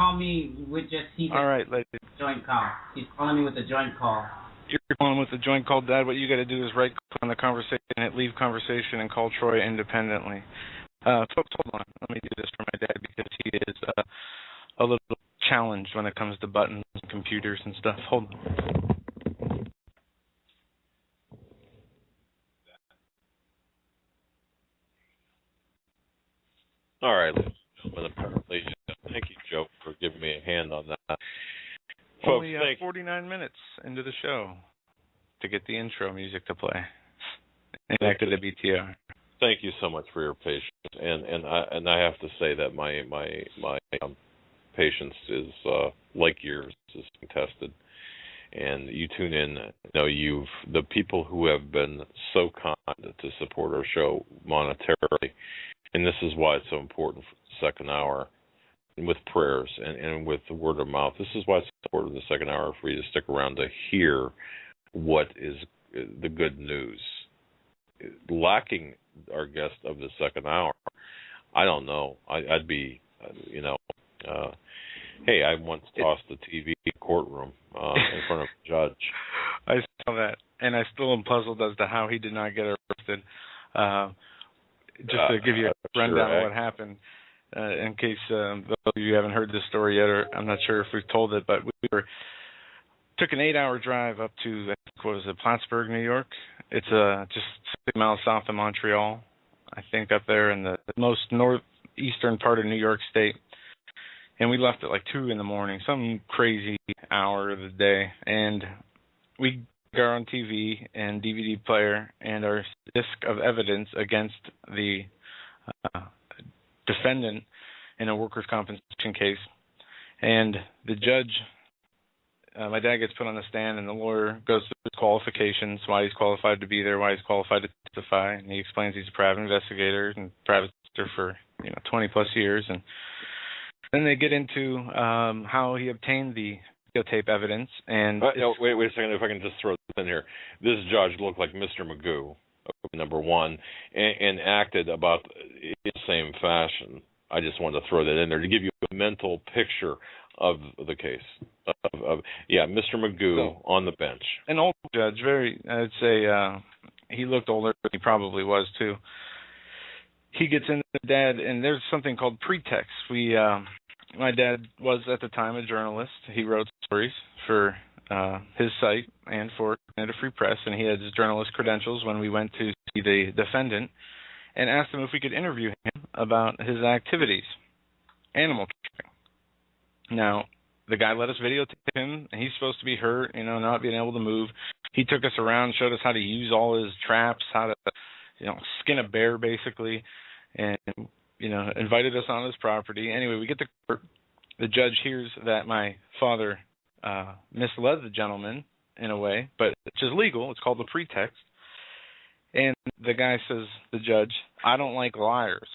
call me with just All right, ladies. Joint call. He's calling me with a joint call. You're calling with a joint call, Dad. What you got to do is right-click on the conversation, hit leave conversation, and call Troy independently. Folks, hold on. Let me do this for my dad because he is a little challenged when it comes to buttons and computers and stuff. Hold on. All right, ladies and gentlemen, apparently, thank you, Joe, for giving me a hand on that. Only 49 minutes into the show to get the intro music to play. And back to the BTR. Thank you so much for your patience, and I have to say that my patience is like yours is tested. And you tune in, the people who have been so kind to support our show monetarily, and this is why it's so important for the second hour, and with prayers and with the word of mouth. This is why it's important in the second hour for you to stick around to hear what is the good news. Lacking our guest of the second hour, I don't know. I'd be, hey, I once tossed the TV in the courtroom in front of a judge. I saw that, and I still am puzzled as to how he did not get arrested. Just to give you a rundown of what happened, in case those of you haven't heard this story yet, or I'm not sure if we've told it, but we took an 8-hour drive up to, Plattsburgh, New York. It's just 60 miles south of Montreal, I think, up there in the most northeastern part of New York State. And we left at like 2 in the morning, some crazy hour of the day. And we got our own TV and DVD player and our disc of evidence against the defendant in a workers' compensation case. And the judge, my dad gets put on the stand, and the lawyer goes through his qualifications, why he's qualified to be there, why he's qualified to testify, and he explains he's a private investigator and private investigator for 20-plus years. And then they get into how he obtained the videotape evidence. And wait a second, if I can just throw this in here. This judge looked like Mr. Magoo, number one, and acted about in the same fashion. I just wanted to throw that in there to give you a mental picture of the case. Mr. Magoo on the bench. An old judge, I'd say he looked older than he probably was too. He gets into Dad, and there's something called pretext. My dad was at the time a journalist. He wrote stories for his site and for Canada Free Press, and he had his journalist credentials when we went to see the defendant and asked him if we could interview him about his activities, animal trafficking. Now, the guy let us videotape him, and he's supposed to be hurt, not being able to move. He took us around, showed us how to use all his traps, how to, skin a bear, basically, and, invited us on his property. Anyway, we get to court. The judge hears that my father misled the gentleman in a way, but it's just legal. It's called the pretext. And the guy says, the judge, I don't like liars.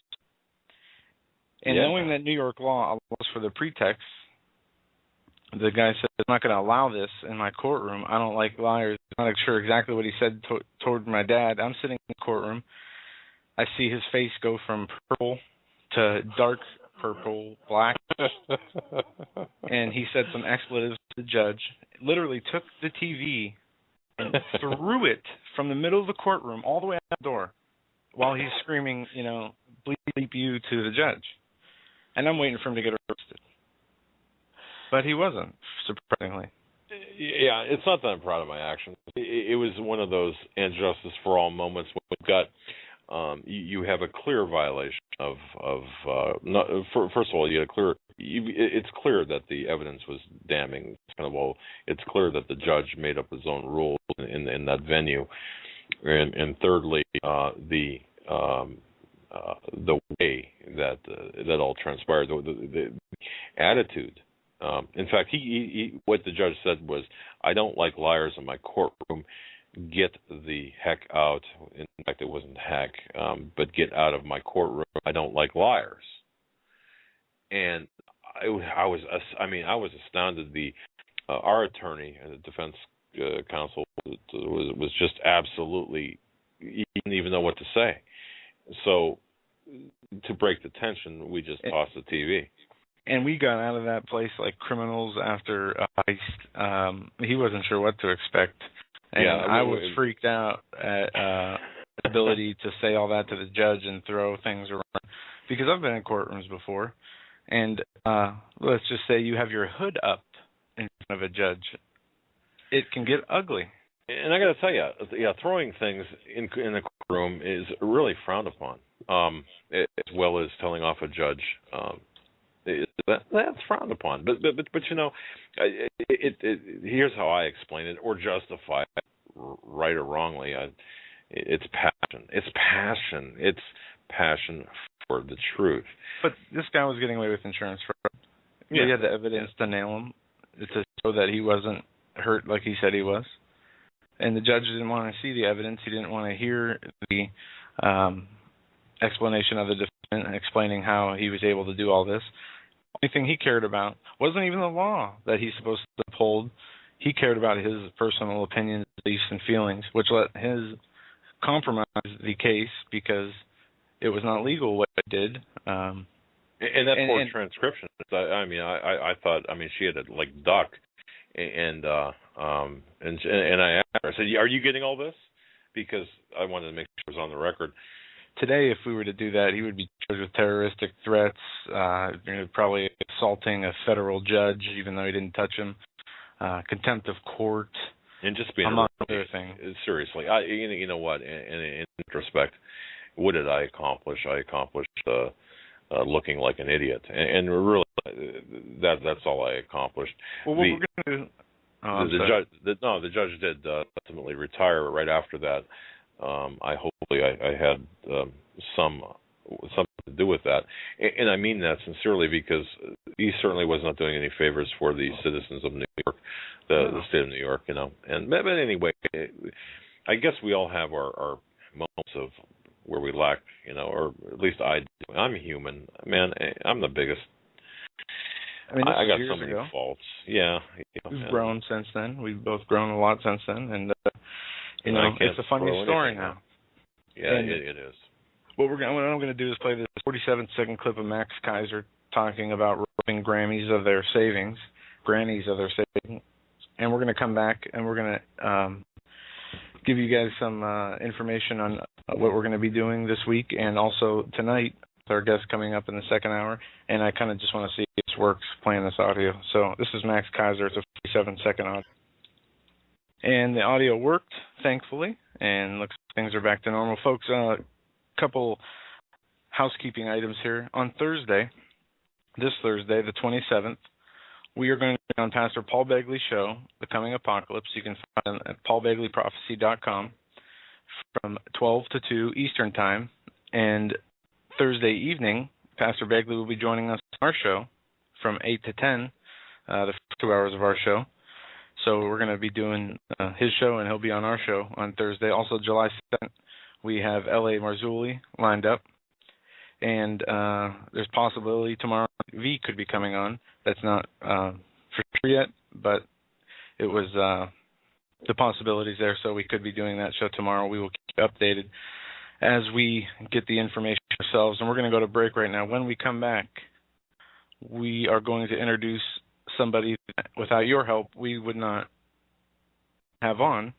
And knowing that New York law allows for the pretext, the guy said, I'm not going to allow this in my courtroom. I don't like liars. I'm not sure exactly what he said toward my dad. I'm sitting in the courtroom. I see his face go from purple to dark purple, black. And he said some expletives to the judge. Literally took the TV and threw it from the middle of the courtroom all the way out the door while he's screaming, bleep, bleep you to the judge. And I'm waiting for him to get arrested. But he wasn't, surprisingly. Yeah, it's not that I'm proud of my actions. It was one of those and justice for all moments when we've got you have a clear violation of first of all, it's clear that the evidence was damning. It's clear that the judge made up his own rules in that venue, and thirdly, the way that all transpired, the attitude. In fact, he what the judge said was, I don't like liars in my courtroom. Get the heck out. In fact, it wasn't heck, but get out of my courtroom. I don't like liars. And I was astounded. Our attorney and the defense counsel was just absolutely, he didn't even know what to say. So to break the tension, we just tossed the TV. And we got out of that place like criminals after a heist. He wasn't sure what to expect. And I was freaked out at the ability to say all that to the judge and throw things around. Because I've been in courtrooms before. And let's just say you have your hood up in front of a judge. It can get ugly. And I got to tell you, throwing things in the courtroom is really frowned upon, as well as telling off a judge. That's frowned upon. But you know, here's how I explain it or justify it, right or wrongly. It's passion. It's passion. It's passion for the truth. But this guy was getting away with insurance fraud. Yeah. He had the evidence to nail him, to show that he wasn't hurt like he said he was. And the judge didn't want to see the evidence. He didn't want to hear the explanation of the defendant explaining how he was able to do all this. The only thing he cared about wasn't even the law that he's supposed to uphold. He cared about his personal opinions, beliefs, and feelings, which let his compromise the case because it was not legal what it did. And that poor transcription. I thought. She had to duck, and I asked her. I said, "Are you getting all this?" Because I wanted to make sure it was on the record. Today, if we were to do that, he would be charged with terroristic threats, probably assaulting a federal judge, even though he didn't touch him, contempt of court, and just being among other things. Seriously, you know what? In retrospect, what did I accomplish? I accomplished looking like an idiot, and really, that's all I accomplished. Well, what we're going to do. The judge did ultimately retire right after that. I had something to do with that, and I mean that sincerely because he certainly was not doing any favors for the citizens of New York, the state of New York, you know. But anyway, I guess we all have our moments of where we lack, you know, or at least I do. I'm human, man. I'm the biggest. I got so many faults. Yeah, we've grown since then. We've both grown a lot since then, and it's a funny story now. Yeah, it is. What I'm going to do is play this 47-second clip of Max Kaiser talking about robbing grannies of their savings, and we're going to come back and we're going to give you guys some information on what we're going to be doing this week, and also tonight with our guest coming up in the second hour. And I kind of just want to see if this works playing this audio. So this is Max Kaiser. It's a 47-second audio. And the audio worked, thankfully, and looks like things are back to normal. Folks, a couple housekeeping items here. On this Thursday, the 27th, we are going to be on Pastor Paul Begley's show, The Coming Apocalypse. You can find it at paulbegleyprophecy.com from 12 to 2 Eastern Time. And Thursday evening, Pastor Begley will be joining us on our show from 8 to 10, the first 2 hours of our show. So we're going to be doing his show, and he'll be on our show on Thursday. Also, July 2nd, we have L.A. Marzulli lined up. And there's possibility tomorrow V could be coming on. That's not for sure yet, but it was the possibilities there, so we could be doing that show tomorrow. We will keep you updated as we get the information ourselves. And we're going to go to break right now. When we come back, we are going to introduce somebody that, without your help, we would not have on,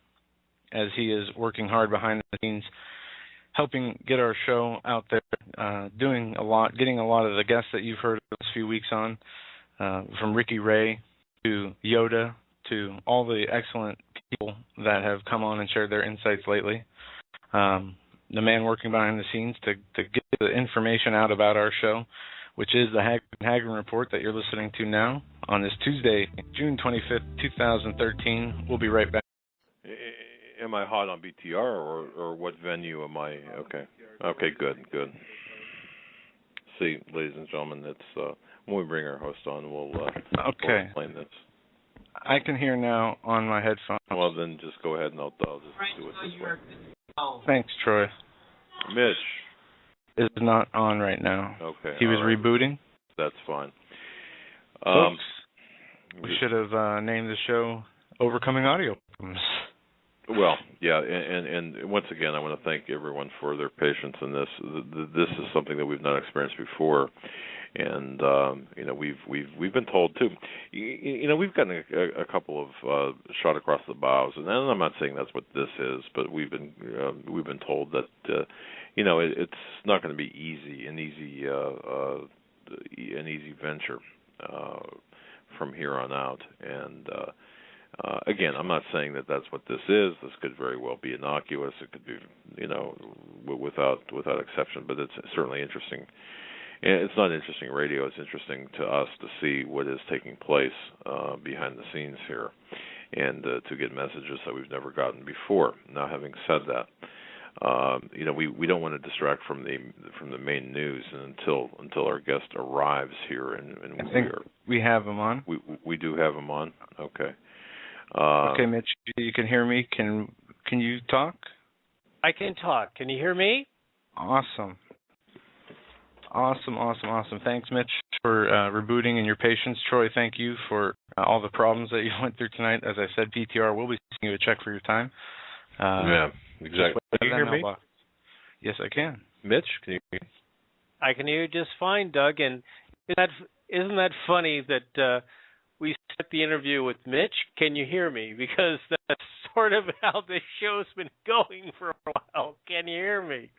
as he is working hard behind the scenes, helping get our show out there, doing a lot, getting a lot of the guests that you've heard the last few weeks on, from Ricky Ray to Yoda to all the excellent people that have come on and shared their insights lately. The man working behind the scenes to get the information out about our show, which is the Hagmann Report that you're listening to now on this Tuesday, June 25th, 2013. We'll be right back. Am I hot on BTR or what venue am I? Okay, good. See, ladies and gentlemen, it's when we bring our host on, we'll explain this. I can hear now on my headphones. Well, then just go ahead and I'll just do it this way. Thanks, Troy. Mitch is not on right now. Okay. He was rebooting. That's fine. Folks, we should have named the show Overcoming Audio Problems. Well, yeah, and once again, I want to thank everyone for their patience in this. This is something that we've not experienced before, and we've been told too. We've gotten a couple of shot across the bows, and I'm not saying that's what this is, but we've been told that it's not going to be an easy venture from here on out, and. Again, I'm not saying that that's what this is. This could very well be innocuous. It could be, without exception. But it's certainly interesting. It's not interesting radio. It's interesting to us to see what is taking place behind the scenes here, and to get messages that we've never gotten before. Now, having said that, we don't want to distract from the main news until our guest arrives here, and I think we have him on. We do have him on. Okay. Okay, Mitch, you can hear me. Can you talk? I can talk. Can you hear me? Awesome. Thanks, Mitch, for rebooting and your patience. Troy, thank you for all the problems that you went through tonight. As I said, PTR will be sending you a check for your time. Yeah, exactly. Can you hear me? Yes, I can. Mitch, can you hear me? I can hear you just fine, Doug. And isn't that funny that we start the interview with Mitch? Can you hear me? Because that's sort of how this show's been going for a while. Can you hear me?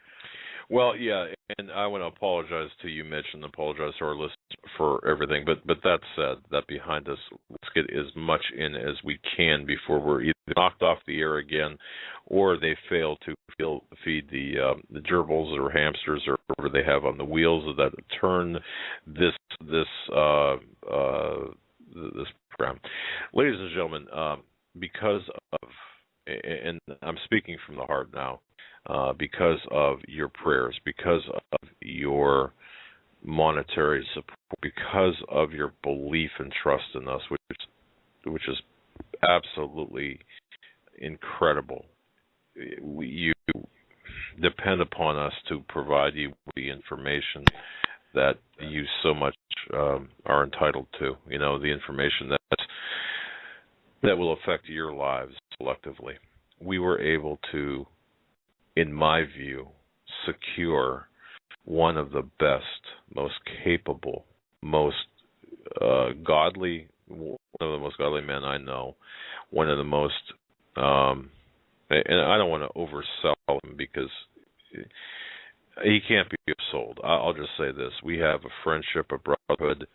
Well, yeah, and I want to apologize to you, Mitch, and apologize to our listeners for everything. But that said, that behind us, let's get as much in as we can before we're either knocked off the air again, or they fail to feed the gerbils or hamsters or whatever they have on the wheels that turn this program. Ladies and gentlemen, because of, and I'm speaking from the heart now, because of your prayers, because of your monetary support, because of your belief and trust in us, which is absolutely incredible. You depend upon us to provide you with the information that you so much are entitled to. The information that will affect your lives collectively. We were able to, in my view, secure one of the best, most capable, most godly, one of the most godly men I know, one of the most, and I don't want to oversell him because he can't be sold. I'll just say this. We have a friendship, a brotherhood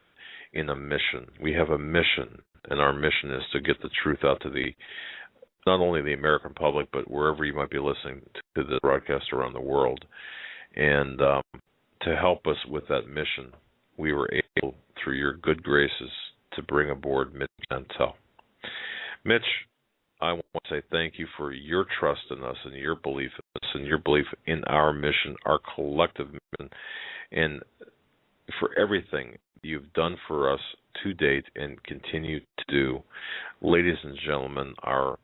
in a mission. We have a mission, and our mission is to get the truth out to not only the American public, but wherever you might be listening to the broadcast around the world. And to help us with that mission, we were able, through your good graces, to bring aboard Mitch Santel. Mitch, I want to say thank you for your trust in us and your belief in us and your belief in our mission, our collective mission, and for everything you've done for us to date and continue to do. Ladies and gentlemen, our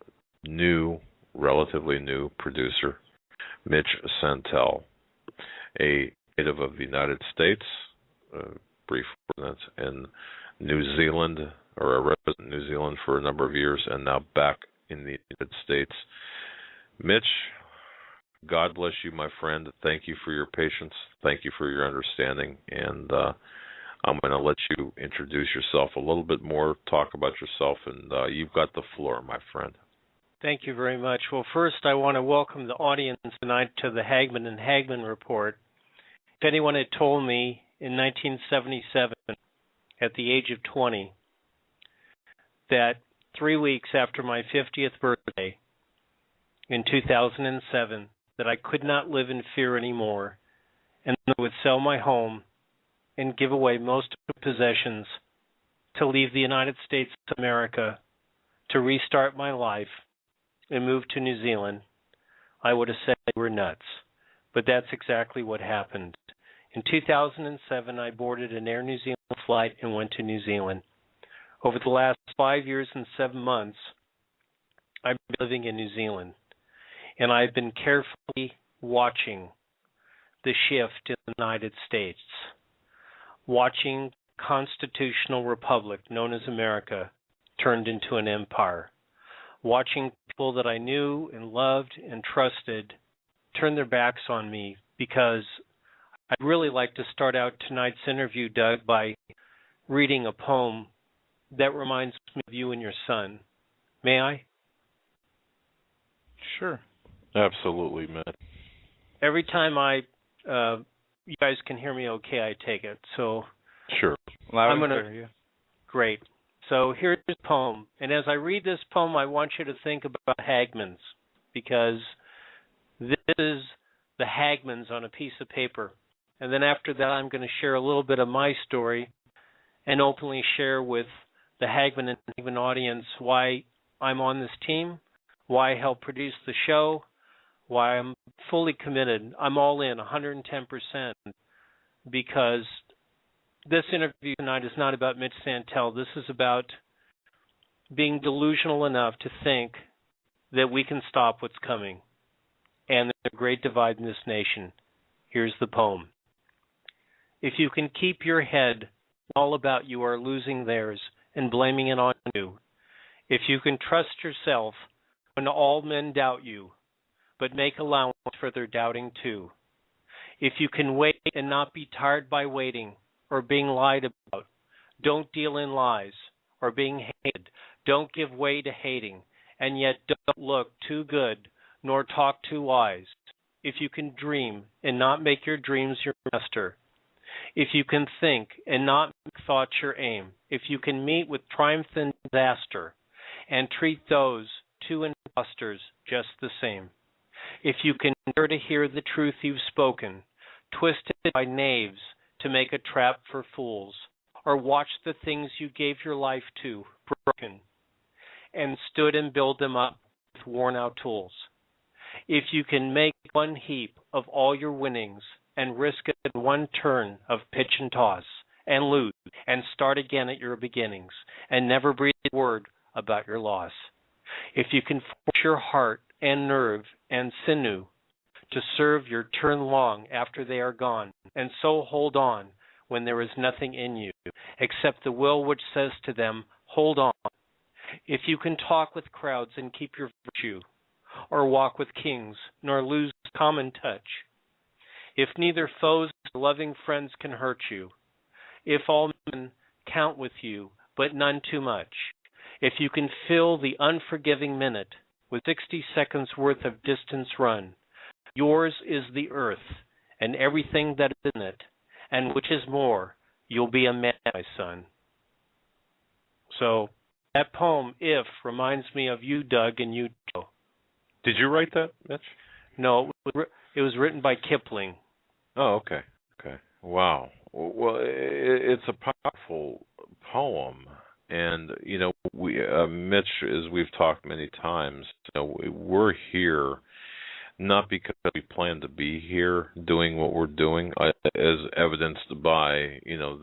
relatively new producer, Mitch Santel, a native of the United States, brief residence in New Zealand, or a resident in New Zealand for a number of years, and now back in the United States. Mitch, God bless you, my friend. Thank you for your patience. Thank you for your understanding. And I'm going to let you introduce yourself a little bit more, talk about yourself, and you've got the floor, my friend. Thank you very much. Well, first, I want to welcome the audience tonight to the Hagmann and Hagmann Report. If anyone had told me in 1977, at the age of 20, that 3 weeks after my 50th birthday in 2007, that I could not live in fear anymore, and I would sell my home and give away most of my possessions to leave the United States of America, to restart my life and move to New Zealand, I would have said they were nuts. But that's exactly what happened. In 2007, I boarded an Air New Zealand flight and went to New Zealand. Over the last 5 years and 7 months, I've been living in New Zealand, and I've been carefully watching the shift in the United States, watching constitutional republic known as America turned into an empire, watching people that I knew and loved and trusted turned their backs on me, because I'd really like to start out tonight's interview, Doug, by reading a poem that reminds me of you and your son. May I? Sure. Absolutely, man. Every time you guys can hear me okay, I take it. So sure. I'm going to... Great. So here's the poem. And as I read this poem, I want you to think about Hagmann's, because this is the Hagmann's on a piece of paper. And then after that, I'm going to share a little bit of my story and openly share with the Hagmann and Hagmann audience why I'm on this team, why I help produce the show, why I'm fully committed. I'm all in, 110%, because this interview tonight is not about Mitch Santel. This is about being delusional enough to think that we can stop what's coming. And there's a great divide in this nation. Here's the poem. If you can keep your head, all about you are losing theirs and blaming it on you. If you can trust yourself when all men doubt you, but make allowance for their doubting too. If you can wait and not be tired by waiting or being lied about, don't deal in lies or being hated. Don't give way to hating, and yet don't look too good nor talk too wise. If you can dream and not make your dreams your master. If you can think and not make thoughts your aim. If you can meet with triumph and disaster and treat those two impostors just the same. If you can dare to hear the truth you've spoken, twisted by knaves to make a trap for fools, or watch the things you gave your life to broken, and stood and build them up with worn-out tools. If you can make one heap of all your winnings and risk it in one turn of pitch and toss, and lose, and start again at your beginnings, and never breathe a word about your loss. If you can force your heart and nerve and sinew to serve your turn long after they are gone, and so hold on when there is nothing in you, except the will which says to them, hold on. If you can talk with crowds and keep your virtue, or walk with kings, nor lose common touch. If neither foes nor loving friends can hurt you, if all men count with you, but none too much, if you can fill the unforgiving minute with 60 seconds worth of distance run, yours is the earth and everything that is in it, and which is more, you'll be a man, my son. So that poem, If, reminds me of you, Doug, and you, Joe. Did you write that, Mitch? No, it was written by Kipling. Oh, okay. Okay. Wow. Well, it's a powerful poem. And, you know, Mitch, as we've talked many times, you know, we're here not because we plan to be here doing what we're doing, as evidenced by, you know,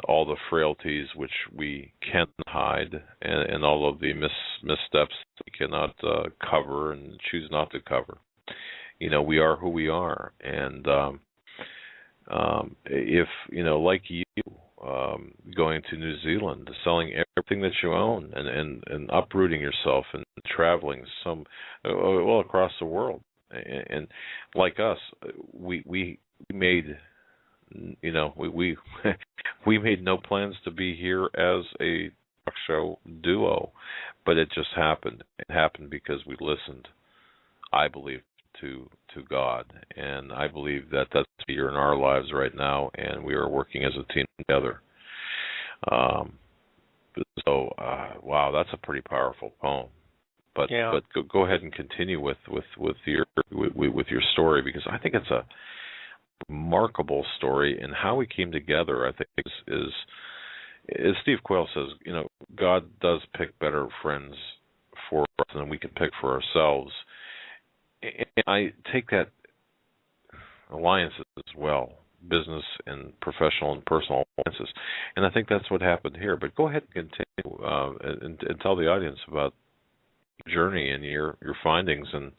all the frailties which we can't hide, and all of the missteps we cannot cover and choose not to cover. You know, we are who we are, and if, you know, like you, going to New Zealand, selling everything that you own, and uprooting yourself and traveling well across the world, and like us, we made, you know, we we made no plans to be here as a talk show duo, but it just happened. It happened because we listened, I believe, to God, and I believe that that's here in our lives right now, and we are working as a team together. Wow, that's a pretty powerful poem. But yeah. But go ahead and continue with your story, because I think it's a remarkable story, and how we came together, I think, is as Steve Quayle says, you know, God does pick better friends for us than we can pick for ourselves. And I take that alliances as well, business and professional and personal alliances, and I think that's what happened here. But go ahead and continue and tell the audience about your journey and your findings and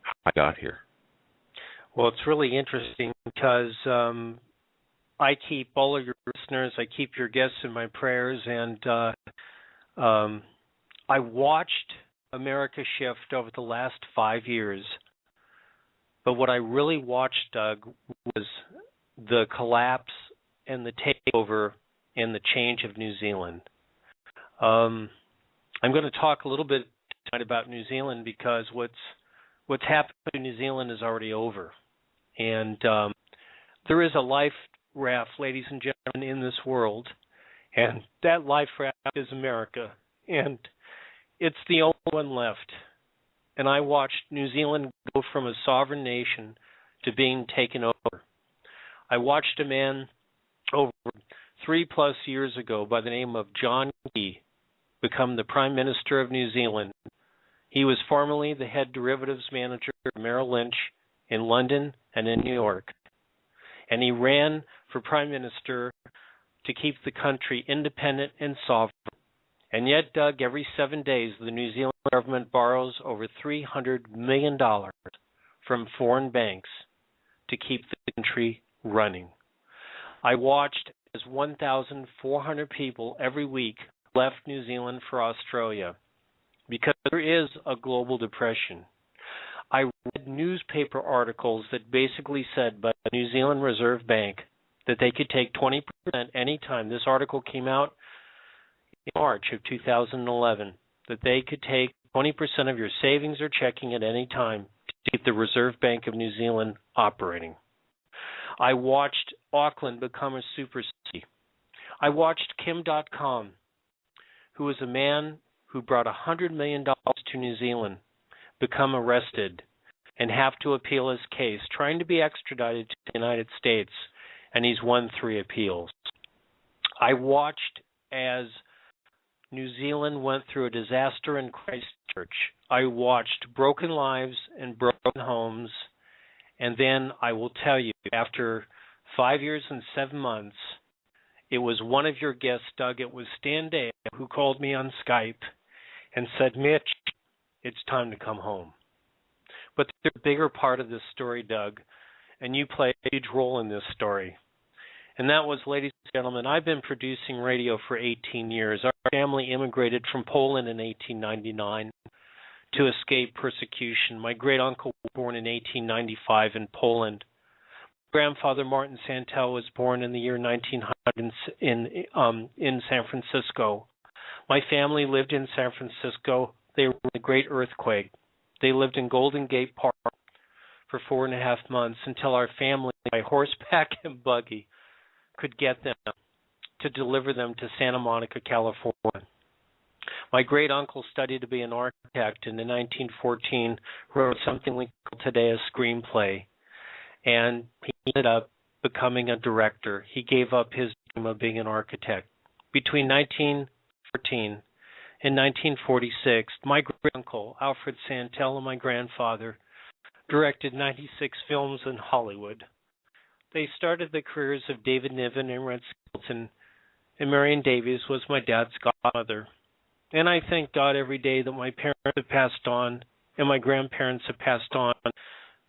how I got here. Well, it's really interesting because I keep all of your listeners, I keep your guests in my prayers, and I watched America shift over the last 5 years. But what I really watched, Doug, was the collapse and the takeover and the change of New Zealand. I'm going to talk a little bit tonight about New Zealand because what's happened to New Zealand is already over. And there is a life raft, ladies and gentlemen, in this world, and that life raft is America, and it's the only one left. And I watched New Zealand go from a sovereign nation to being taken over. I watched a man over 3+ years ago by the name of John Key become the Prime Minister of New Zealand. He was formerly the head derivatives manager of Merrill Lynch in London and in New York. And he ran for Prime Minister to keep the country independent and sovereign. And yet, Doug, every 7 days, the New Zealand government borrows over $300 million from foreign banks to keep the country running. I watched as 1,400 people every week left New Zealand for Australia because there is a global depression. I read newspaper articles that basically said by the New Zealand Reserve Bank that they could take 20% anytime. This article came out in March of 2011, that they could take 20% of your savings or checking at any time to keep the Reserve Bank of New Zealand operating. I watched Auckland become a super city. I watched Kim.com, who was a man who brought $100 million to New Zealand, become arrested and have to appeal his case, trying to be extradited to the United States, and he's won 3 appeals. I watched as New Zealand went through a disaster in Christchurch. I watched broken lives and broken homes, and then I will tell you, after 5 years and 7 months, it was one of your guests, Doug, it was Stan Day, who called me on Skype and said, Mitch, it's time to come home. But there's a bigger part of this story, Doug, and you play a huge role in this story. And that was, ladies and gentlemen, I've been producing radio for 18 years. Our family immigrated from Poland in 1899 to escape persecution. My great-uncle was born in 1895 in Poland. Grandfather Martin Santel was born in the year 1900 in San Francisco. My family lived in San Francisco. They were in the Great Earthquake. They lived in Golden Gate Park for 4.5 months until our family, by horseback and buggy, could get them to deliver them to Santa Monica, California. My great-uncle studied to be an architect, and in 1914 wrote something we call today a screenplay. And he ended up becoming a director. He gave up his dream of being an architect. Between 1914 and 1946, my great-uncle, Alfred Santel, and my grandfather directed 96 films in Hollywood. They started the careers of David Niven and Red Skelton, and Marion Davies was my dad's godmother. And I thank God every day that my parents have passed on and my grandparents have passed on,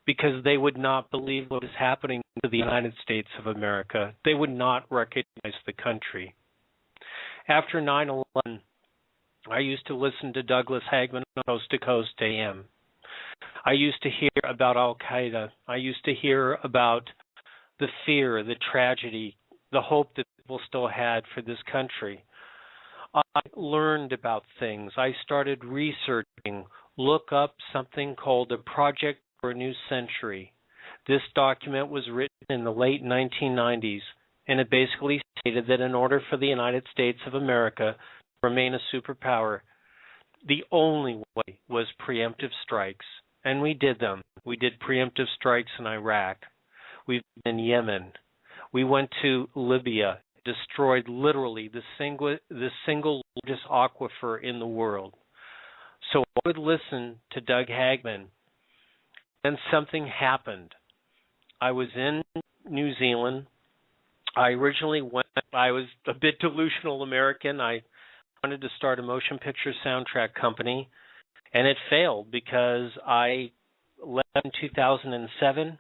because they would not believe what is happening to the United States of America. They would not recognize the country. After 9/11, I used to listen to Douglas Hagmann on Coast to Coast AM. I used to hear about Al-Qaeda. I used to hear about the fear, the tragedy, the hope that people still had for this country. I learned about things. I started researching, look up something called a Project for a New Century. This document was written in the late 1990s, and it basically stated that in order for the United States of America to remain a superpower, the only way was preemptive strikes. And we did them. We did preemptive strikes in Iraq. We've been in Yemen. We went to Libya, destroyed literally the single largest aquifer in the world. So I would listen to Doug Hagmann, and something happened. I was in New Zealand. I originally I was a bit delusional American. I wanted to start a motion picture soundtrack company, and it failed because I left in 2007,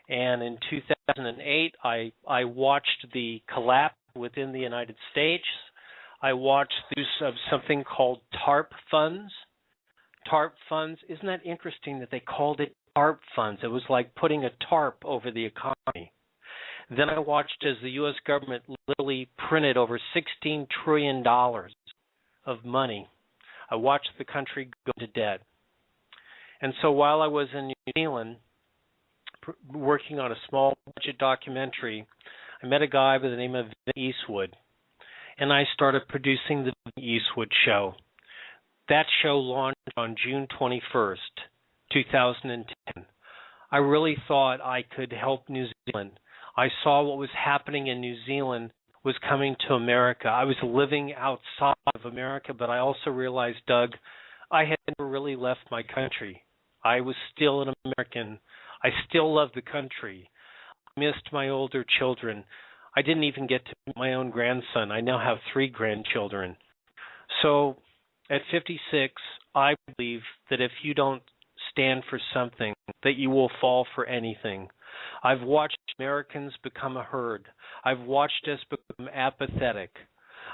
and in 2008 I watched the collapse within the United States. I watched the use of something called TARP funds. TARP funds. Isn't that interesting that they called it TARP funds? It was like putting a tarp over the economy. Then I watched as the U.S. government literally printed over $16 trillion of money. I watched the country go into debt. And so while I was in New Zealand working on a small budget documentary, I met a guy by the name of Vin Eastwood, and I started producing the Vin Eastwood Show. That show launched on June 21st, 2010. I really thought I could help New Zealand. I saw what was happening in New Zealand was coming to America. I was living outside of America, but I also realized, Doug, I had never really left my country. I was still an American. I still love the country. I missed my older children. I didn't even get to meet my own grandson. I now have 3 grandchildren. So at 56, I believe that if you don't stand for something, that you will fall for anything. I've watched Americans become a herd. I've watched us become apathetic.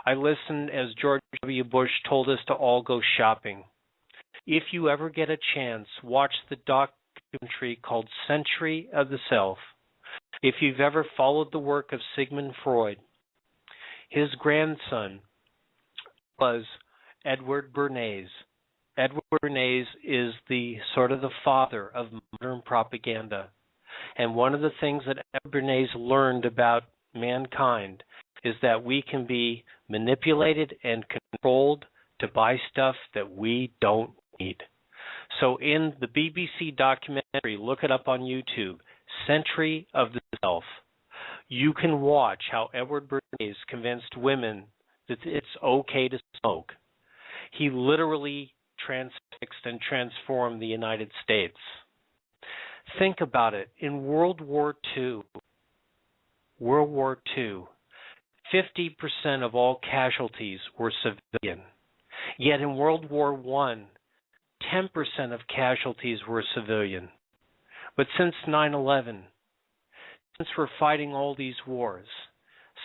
I listened as George W. Bush told us to all go shopping. If you ever get a chance, watch the documentary called Century of the Self. If you've ever followed the work of Sigmund Freud, his grandson was Edward Bernays. Edward Bernays is the sort of the father of modern propaganda. And one of the things that Edward Bernays learned about mankind is that we can be manipulated and controlled to buy stuff that we don't need. So in the BBC documentary, look it up on YouTube, Century of the Self, you can watch how Edward Bernays convinced women that it's okay to smoke. He literally transfixed and transformed the United States. Think about it. In World War II, 50% of all casualties were civilian. Yet in World War I, 10% of casualties were civilian. But since 9/11, since we're fighting all these wars,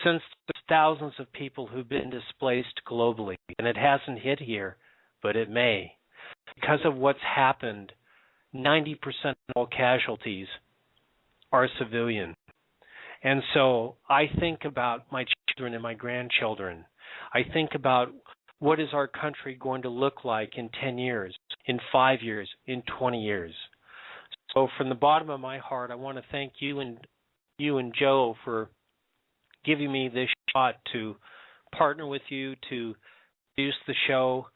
since there's thousands of people who've been displaced globally, and it hasn't hit here, but it may, because of what's happened, 90% of all casualties are civilian. And so I think about my children and my grandchildren. I think about what is our country going to look like in 10 years, in 5 years, in 20 years. So from the bottom of my heart, I want to thank you and Joe for giving me this shot to partner with you to produce the show.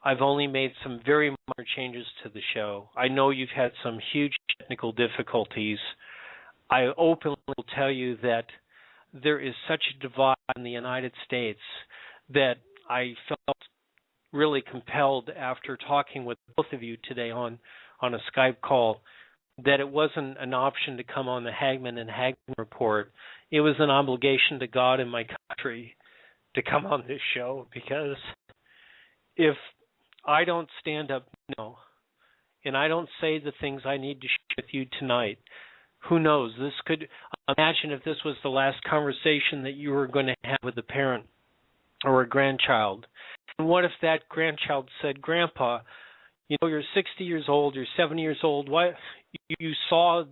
I've only made some very minor changes to the show. I know you've had some huge technical difficulties. I openly will tell you that there is such a divide in the United States that I felt really compelled after talking with both of you today on a Skype call that it wasn't an option to come on the Hagmann and Hagmann report. It was an obligation to God and my country to come on this show, because if I don't stand up now and I don't say the things I need to share with you tonight, who knows? This could, imagine if this was the last conversation that you were going to have with a parent or a grandchild. And what if that grandchild said, Grandpa, you know, you're 60 years old, you're 70 years old, why you saw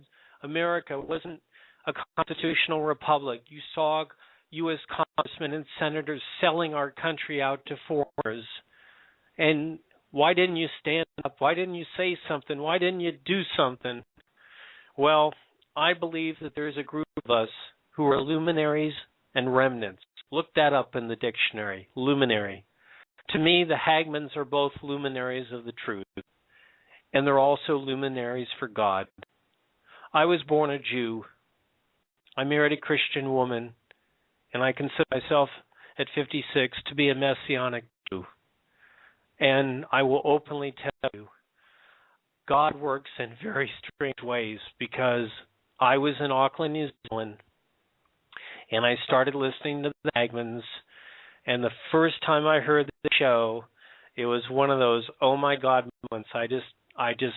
America wasn't a constitutional republic. You saw U.S. congressmen and senators selling our country out to foreigners. And why didn't you stand up? Why didn't you say something? Why didn't you do something? Well, I believe that there's a group of us who are luminaries and remnants. Look that up in the dictionary, luminary. To me, the Hagmanns are both luminaries of the truth, and they're also luminaries for God. I was born a Jew. I married a Christian woman, and I consider myself at 56 to be a Messianic Jew. And I will openly tell you, God works in very strange ways, because I was in Auckland, New Zealand, and I started listening to the Hagmanns, and the first time I heard the show, it was one of those, oh my God moments. I just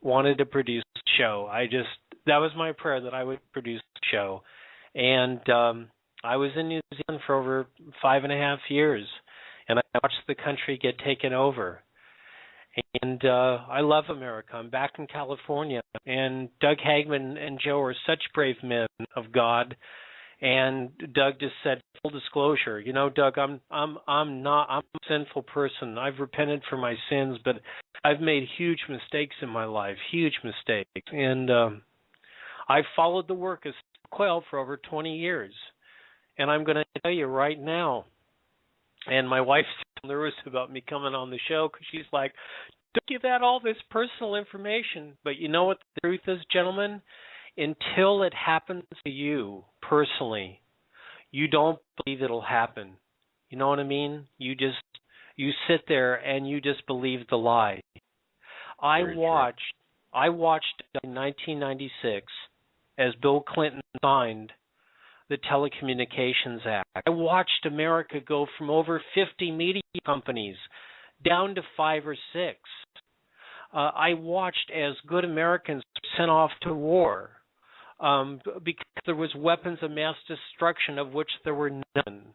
wanted to produce the show. That was my prayer, that I would produce the show. And I was in New Zealand for over 5.5 years, and I watched the country get taken over. And I love America. I'm back in California, and Doug Hagmann and Joe are such brave men of God. And Doug just said, full disclosure, you know, Doug, I'm a sinful person. I've repented for my sins, but I've made huge mistakes in my life, huge mistakes. And I've followed the work of Quayle for over 20 years. And I'm going to tell you right now, and my wife's nervous about me coming on the show because she's like, don't give out all this personal information. But you know what the truth is, gentlemen? Until it happens to you personally, you don't believe it'll happen. You know what I mean? You sit there and you just believe the lie. I watched in 1996 as Bill Clinton signed the Telecommunications Act. I watched America go from over 50 media companies down to 5 or 6. I watched as good Americans were sent off to war because there was weapons of mass destruction of which there were none.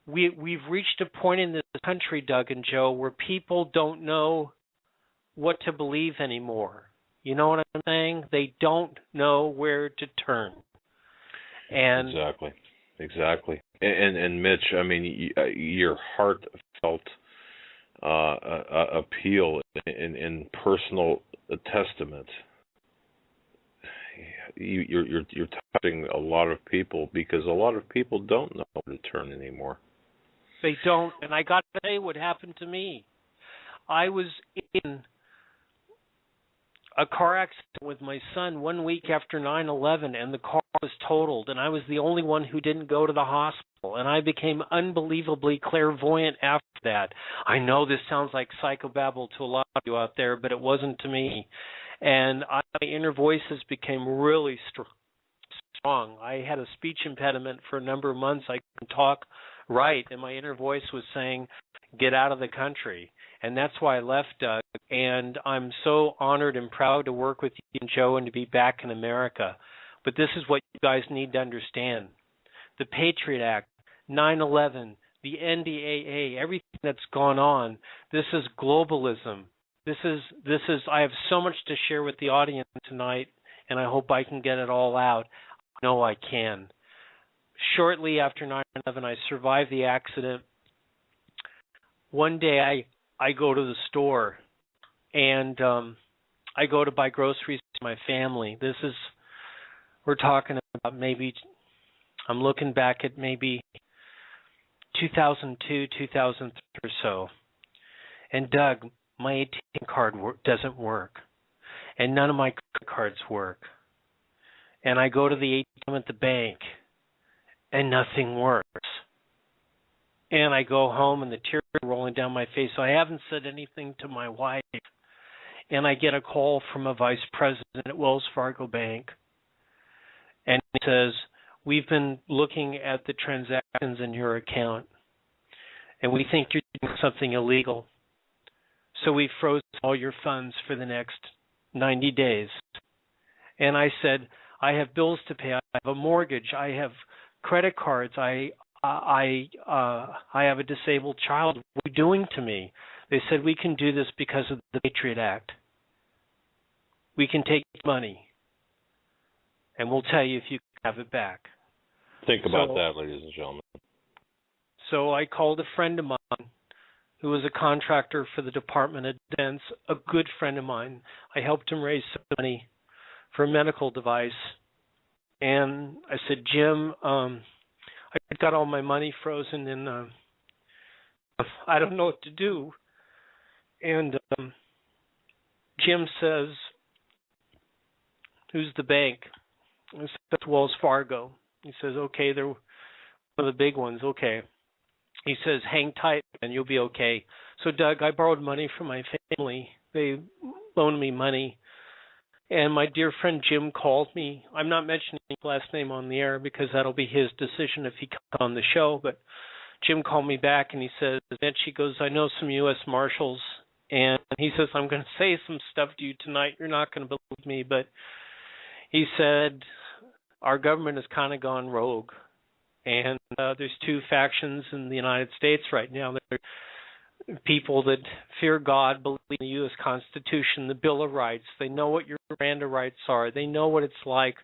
We've reached a point in this country, Doug and Joe, where people don't know what to believe anymore. You know what I'm saying? They don't know where to turn. And Exactly. And Mitch, I mean, your heartfelt appeal in personal testament. You're touching a lot of people because a lot of people don't know where to turn anymore. They don't, and I got to tell you what happened to me. I was in a car accident with my son 1 week after 9/11, and the car was totaled, and I was the only one who didn't go to the hospital, and I became unbelievably clairvoyant after that. I know this sounds like psychobabble to a lot of you out there, but it wasn't to me. And my inner voices became really strong. I had a speech impediment for a number of months. I couldn't talk right, and my inner voice was saying, get out of the country. And that's why I left, Doug. And I'm so honored and proud to work with you and Joe and to be back in America. But this is what you guys need to understand. The Patriot Act, 9/11, the NDAA, everything that's gone on, this is globalism. This is. I have so much to share with the audience tonight, and I hope I can get it all out. I know I can. Shortly after 9/11, I survived the accident. One day I go to the store, and I go to buy groceries for my family. We're talking about maybe, I'm looking back at maybe 2002, 2003 or so. And Doug, my ATM card doesn't work, and none of my credit cards work. And I go to the ATM at the bank, and nothing works. And I go home, and the tears are rolling down my face. So I haven't said anything to my wife. And I get a call from a vice president at Wells Fargo Bank. And he says, we've been looking at the transactions in your account, and we think you're doing something illegal. So we froze all your funds for the next 90 days. And I said, I have bills to pay. I have a mortgage. I have credit cards. I have a disabled child. What are you doing to me? They said, we can do this because of the Patriot Act. We can take money, and we'll tell you if you can have it back. Think about that, ladies and gentlemen. So I called a friend of mine who was a contractor for the Department of Defense, a good friend of mine. I helped him raise some money for a medical device. And I said, Jim, I got all my money frozen, and I don't know what to do. And Jim says, who's the bank? I said, that's Wells Fargo. He says, okay, they're one of the big ones. Okay. He says, hang tight and you'll be okay. So, Doug, I borrowed money from my family. They loaned me money. And my dear friend Jim called me. I'm not mentioning his last name on the air because that'll be his decision if he comes on the show. But Jim called me back and he says, Mitch, he goes, I know some U.S. Marshals. And he says, I'm going to say some stuff to you tonight. You're not going to believe me. But he said, our government has kind of gone rogue. And there's two factions in the United States right now. people that fear God, believe in the U.S. Constitution, the Bill of Rights. They know what your Miranda rights are. They know what it's like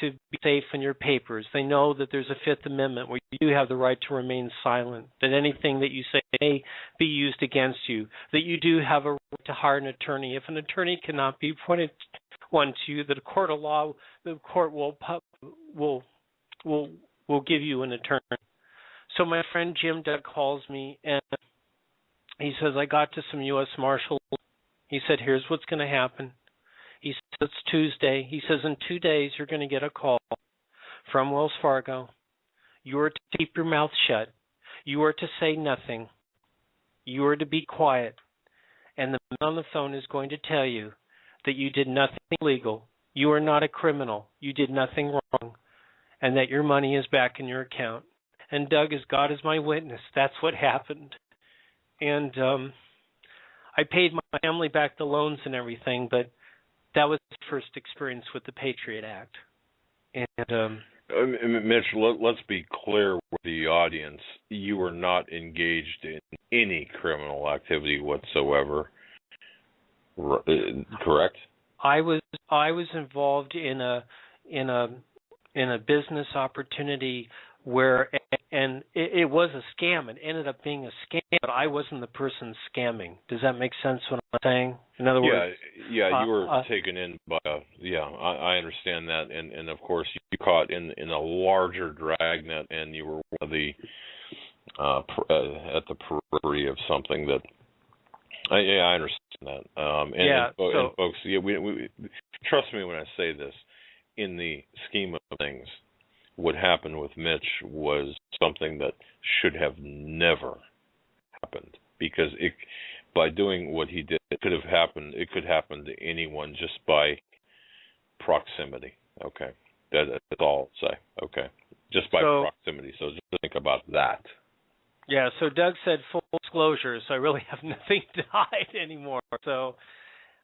to be safe in your papers. They know that there's a Fifth Amendment where you do have the right to remain silent, that anything that you say may be used against you, that you do have a right to hire an attorney. If an attorney cannot be appointed one to you, that a court of law, the court will give you an attorney. So my friend Jim Doug calls me and he says, I got to some U.S. Marshals. He said, here's what's going to happen. He says, it's Tuesday. He says, in 2 days, you're going to get a call from Wells Fargo. You are to keep your mouth shut. You are to say nothing. You are to be quiet. And the man on the phone is going to tell you that you did nothing illegal. You are not a criminal. You did nothing wrong. And that your money is back in your account. And Doug, as God is my witness, that's what happened. And I paid my family back the loans and everything, but that was the first experience with the Patriot Act. And Mitch, let's be clear with the audience. You were not engaged in any criminal activity whatsoever, correct? I was involved in a business opportunity where, and it was a scam. It ended up being a scam, but I wasn't the person scamming. Does that make sense what I'm saying? In other words, you were taken in by I understand that, and of course you caught in a larger dragnet, and you were one of the at the periphery of something that. I understand that. And folks, we trust me when I say this. In the scheme of things, what happened with Mitch was something that should have never happened, because by doing what he did, it could happen to anyone just by proximity. Okay, that's all I'll say. Okay, just by proximity. So just think about that. Yeah. So Doug said full disclosure, so I really have nothing to hide anymore. So.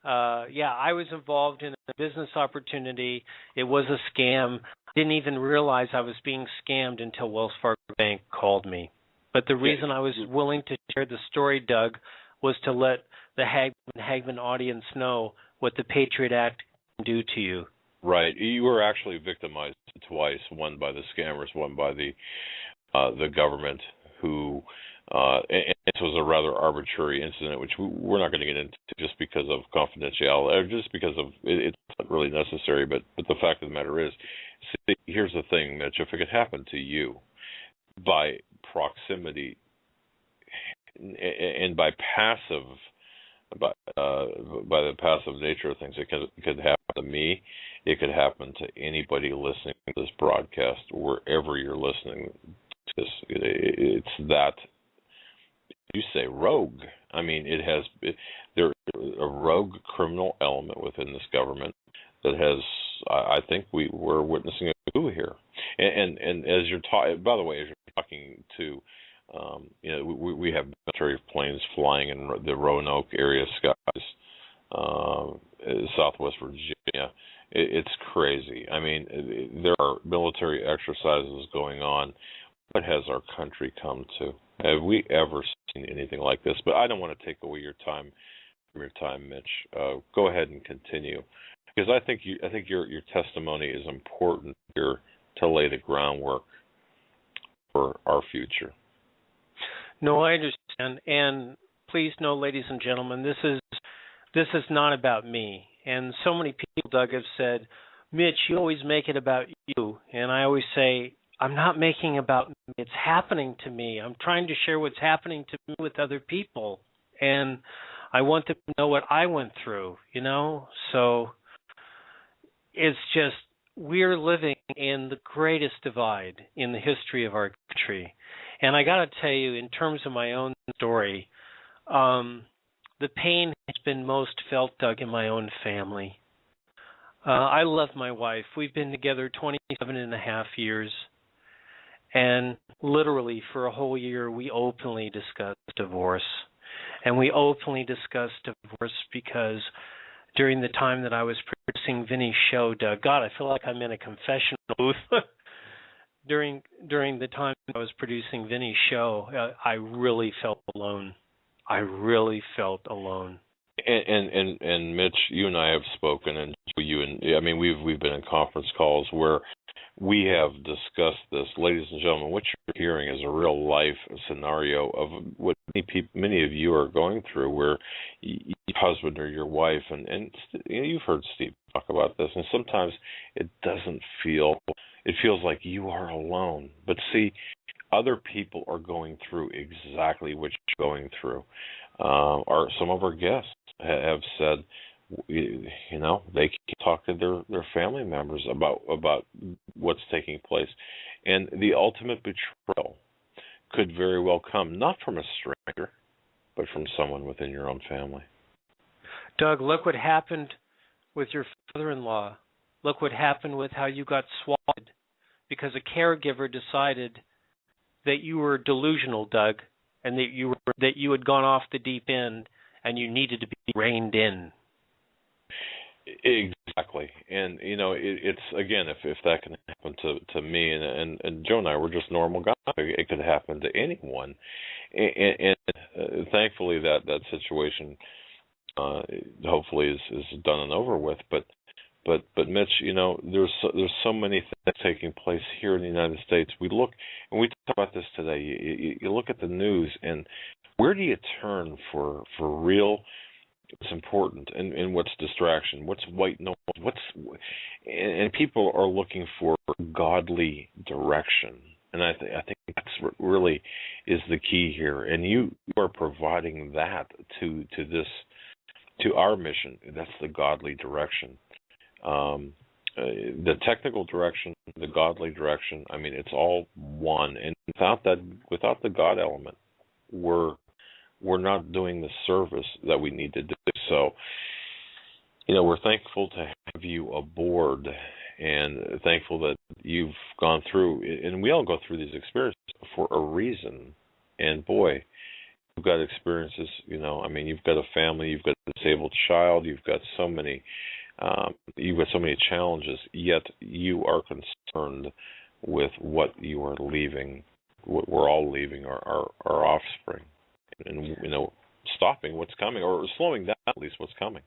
I was involved in a business opportunity. It was a scam. Didn't even realize I was being scammed until Wells Fargo Bank called me. But the reason I was willing to share the story, Doug, was to let the Hagmann audience know what the Patriot Act can do to you. Right. You were actually victimized twice, one by the scammers, one by the government, who and this was a rather arbitrary incident, which we're not going to get into just because of confidentiality, or just because of it's not really necessary. But the fact of the matter is, see, here's the thing, Mitch. If it could happen to you by proximity and by the passive nature of things, it could happen to me. It could happen to anybody listening to this broadcast, wherever you're listening to this. It's that. You say rogue. I mean, there's a rogue criminal element within this government that has. I think we're witnessing a coup here. And as you're talking, by the way, as you're talking to, we have military planes flying in the Roanoke area skies, Southwest Virginia. It's crazy. I mean, there are military exercises going on. What has our country come to? Have we ever seen anything like this? But I don't want to take away your time, Mitch. Go ahead and continue, because I think your testimony is important here to lay the groundwork for our future. No, I understand, and please know, ladies and gentlemen, this is not about me. And so many people, Doug, have said, Mitch, you always make it about you, and I always say, I'm not making it about me. It's happening to me. I'm trying to share what's happening to me with other people. And I want them to know what I went through, So it's just, we're living in the greatest divide in the history of our country. And I got to tell you, in terms of my own story, the pain has been most felt, Doug, in my own family. I love my wife. We've been together 27 and a half years. And literally for a whole year, we openly discussed divorce. And we openly discussed divorce because during the time that I was producing Vinny's show, Doug, God, I feel like I'm in a confessional booth. During the time I was producing Vinny's show, I really felt alone. I really felt alone. And Mitch, you and I have spoken, and I mean, we've been in conference calls where we have discussed this. Ladies and gentlemen, what you're hearing is a real life scenario of what many of you are going through, where your husband or your wife, and you've heard Steve talk about this, and sometimes it feels like you are alone. But see, other people are going through exactly what you're going through. Some of our guests have said, they can talk to their family members about what's taking place, and the ultimate betrayal could very well come not from a stranger, but from someone within your own family. Doug, look what happened with your father-in-law. Look what happened with how you got swatted because a caregiver decided that you were delusional, Doug, and that you had gone off the deep end and you needed to be reined in. Exactly, and it's again, if that can happen to me, and Joe and I were just normal guys, it could happen to anyone, and thankfully that situation hopefully is done and over with. But Mitch, there's so many things taking place here in the United States. We look, and we talk about this today. You look at the news, and where do you turn for real? What's important and what's distraction? What's white noise? And people are looking for godly direction, and I think that's what really is the key here. And you are providing that to our mission. That's the godly direction. The technical direction, the godly direction. I mean, it's all one. And without the God element, we're not doing the service that we need to do. So, we're thankful to have you aboard, and thankful that you've gone through, and we all go through these experiences for a reason. And boy, you've got experiences. You've got a family, you've got a disabled child, you've got so many challenges. Yet you are concerned with what you are leaving. What we're all leaving our offspring. And stopping what's coming, or slowing down at least what's coming.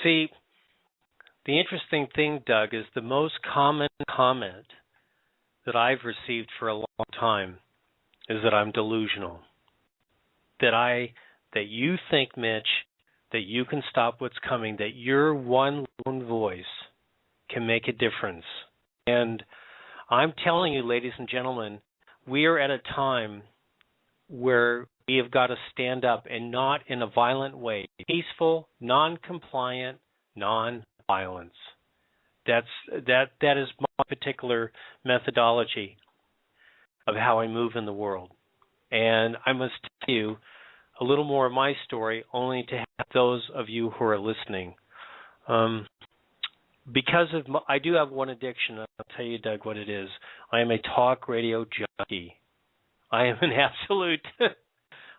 See, the interesting thing, Doug, is the most common comment that I've received for a long time is that I'm delusional. That you think, Mitch, that you can stop what's coming, that your one lone voice can make a difference. And I'm telling you, ladies and gentlemen, we are at a time where we have got to stand up, and not in a violent way. Peaceful, non-compliant, non-violence. That is my particular methodology of how I move in the world. And I must tell you a little more of my story, only to have those of you who are listening. Because I do have one addiction. I'll tell you, Doug, what it is. I am a talk radio junkie. I am an absolute.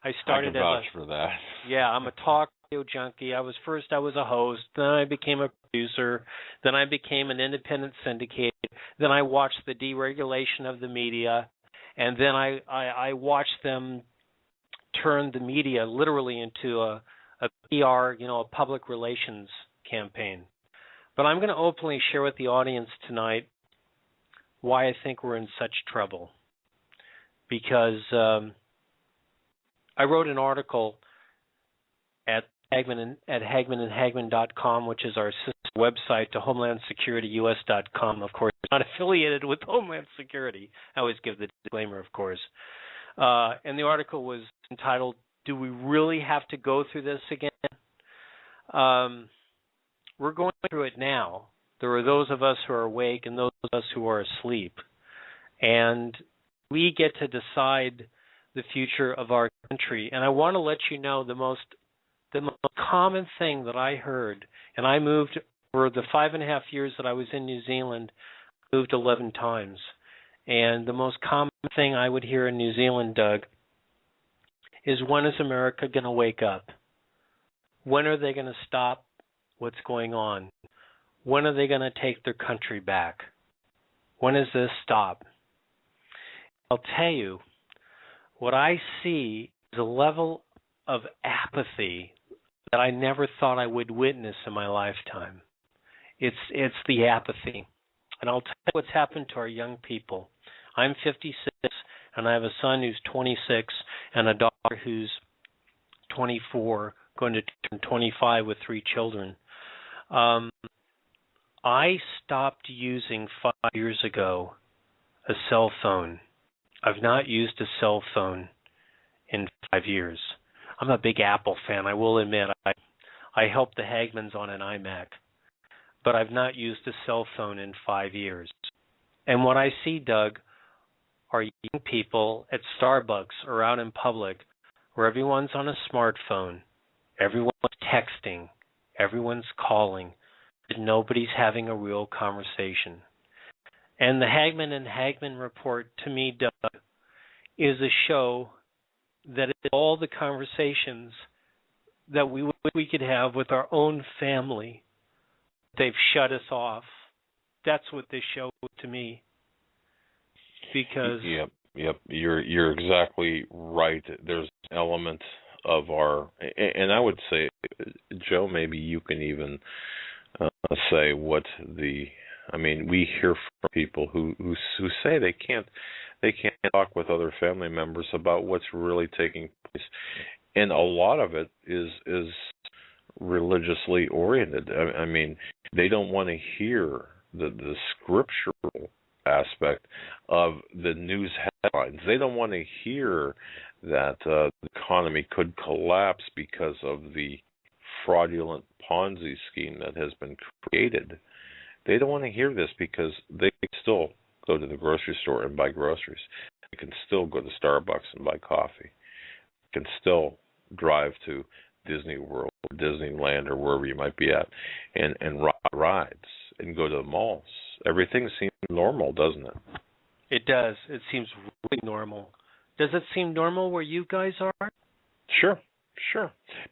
I started I can vouch for that. Yeah, I'm a talk radio junkie. I was a host, then I became a producer, then I became an independent syndicator, then I watched the deregulation of the media, and then I watched them turn the media literally into a PR, a public relations campaign. But I'm going to openly share with the audience tonight why I think we're in such trouble. Because I wrote an article at Hagmann.com, which is our sister website to HomelandSecurityUS.com. Of course, not affiliated with Homeland Security. I always give the disclaimer, of course. And the article was entitled, "Do We Really Have to Go Through This Again?" We're going through it now. There are those of us who are awake and those of us who are asleep. And we get to decide the future of our country. And I want to let you know the most common thing that I heard, and I moved for the 5.5 years that I was in New Zealand, moved 11 times. And the most common thing I would hear in New Zealand, Doug, is when is America going to wake up? When are they going to stop what's going on? When are they going to take their country back? When does this stop? I'll tell you, what I see is a level of apathy that I never thought I would witness in my lifetime. It's the apathy. And I'll tell you what's happened to our young people. I'm 56, and I have a son who's 26 and a daughter who's 24, going to turn 25 with 3 children. I stopped using 5 years ago a cell phone. I've not used a cell phone in 5 years. I'm a big Apple fan, I will admit. I helped the Hagmanns on an iMac. But I've not used a cell phone in 5 years. And what I see, Doug, are young people at Starbucks or out in public where everyone's on a smartphone, everyone's texting, everyone's calling, but nobody's having a real conversation. And the Hagmann and Hagmann report, to me, Doug, is a show that is all the conversations that we could have with our own family. They've shut us off. That's what this show is to me. Because Yep. You're exactly right. There's an element of our, and I would say, Joe, maybe you can even say what the. I mean, we hear from people who say they can't talk with other family members about what's really taking place, and a lot of it is religiously oriented. I mean, they don't want to hear the scriptural aspect of the news headlines. They don't want to hear that the economy could collapse because of the fraudulent Ponzi scheme that has been created. They don't want to hear this because they can still go to the grocery store and buy groceries. They can still go to Starbucks and buy coffee. They can still drive to Disney World or Disneyland or wherever you might be at and ride rides and go to the malls. Everything seems normal, doesn't it? It does. It seems really normal. Does it seem normal where you guys are? Sure.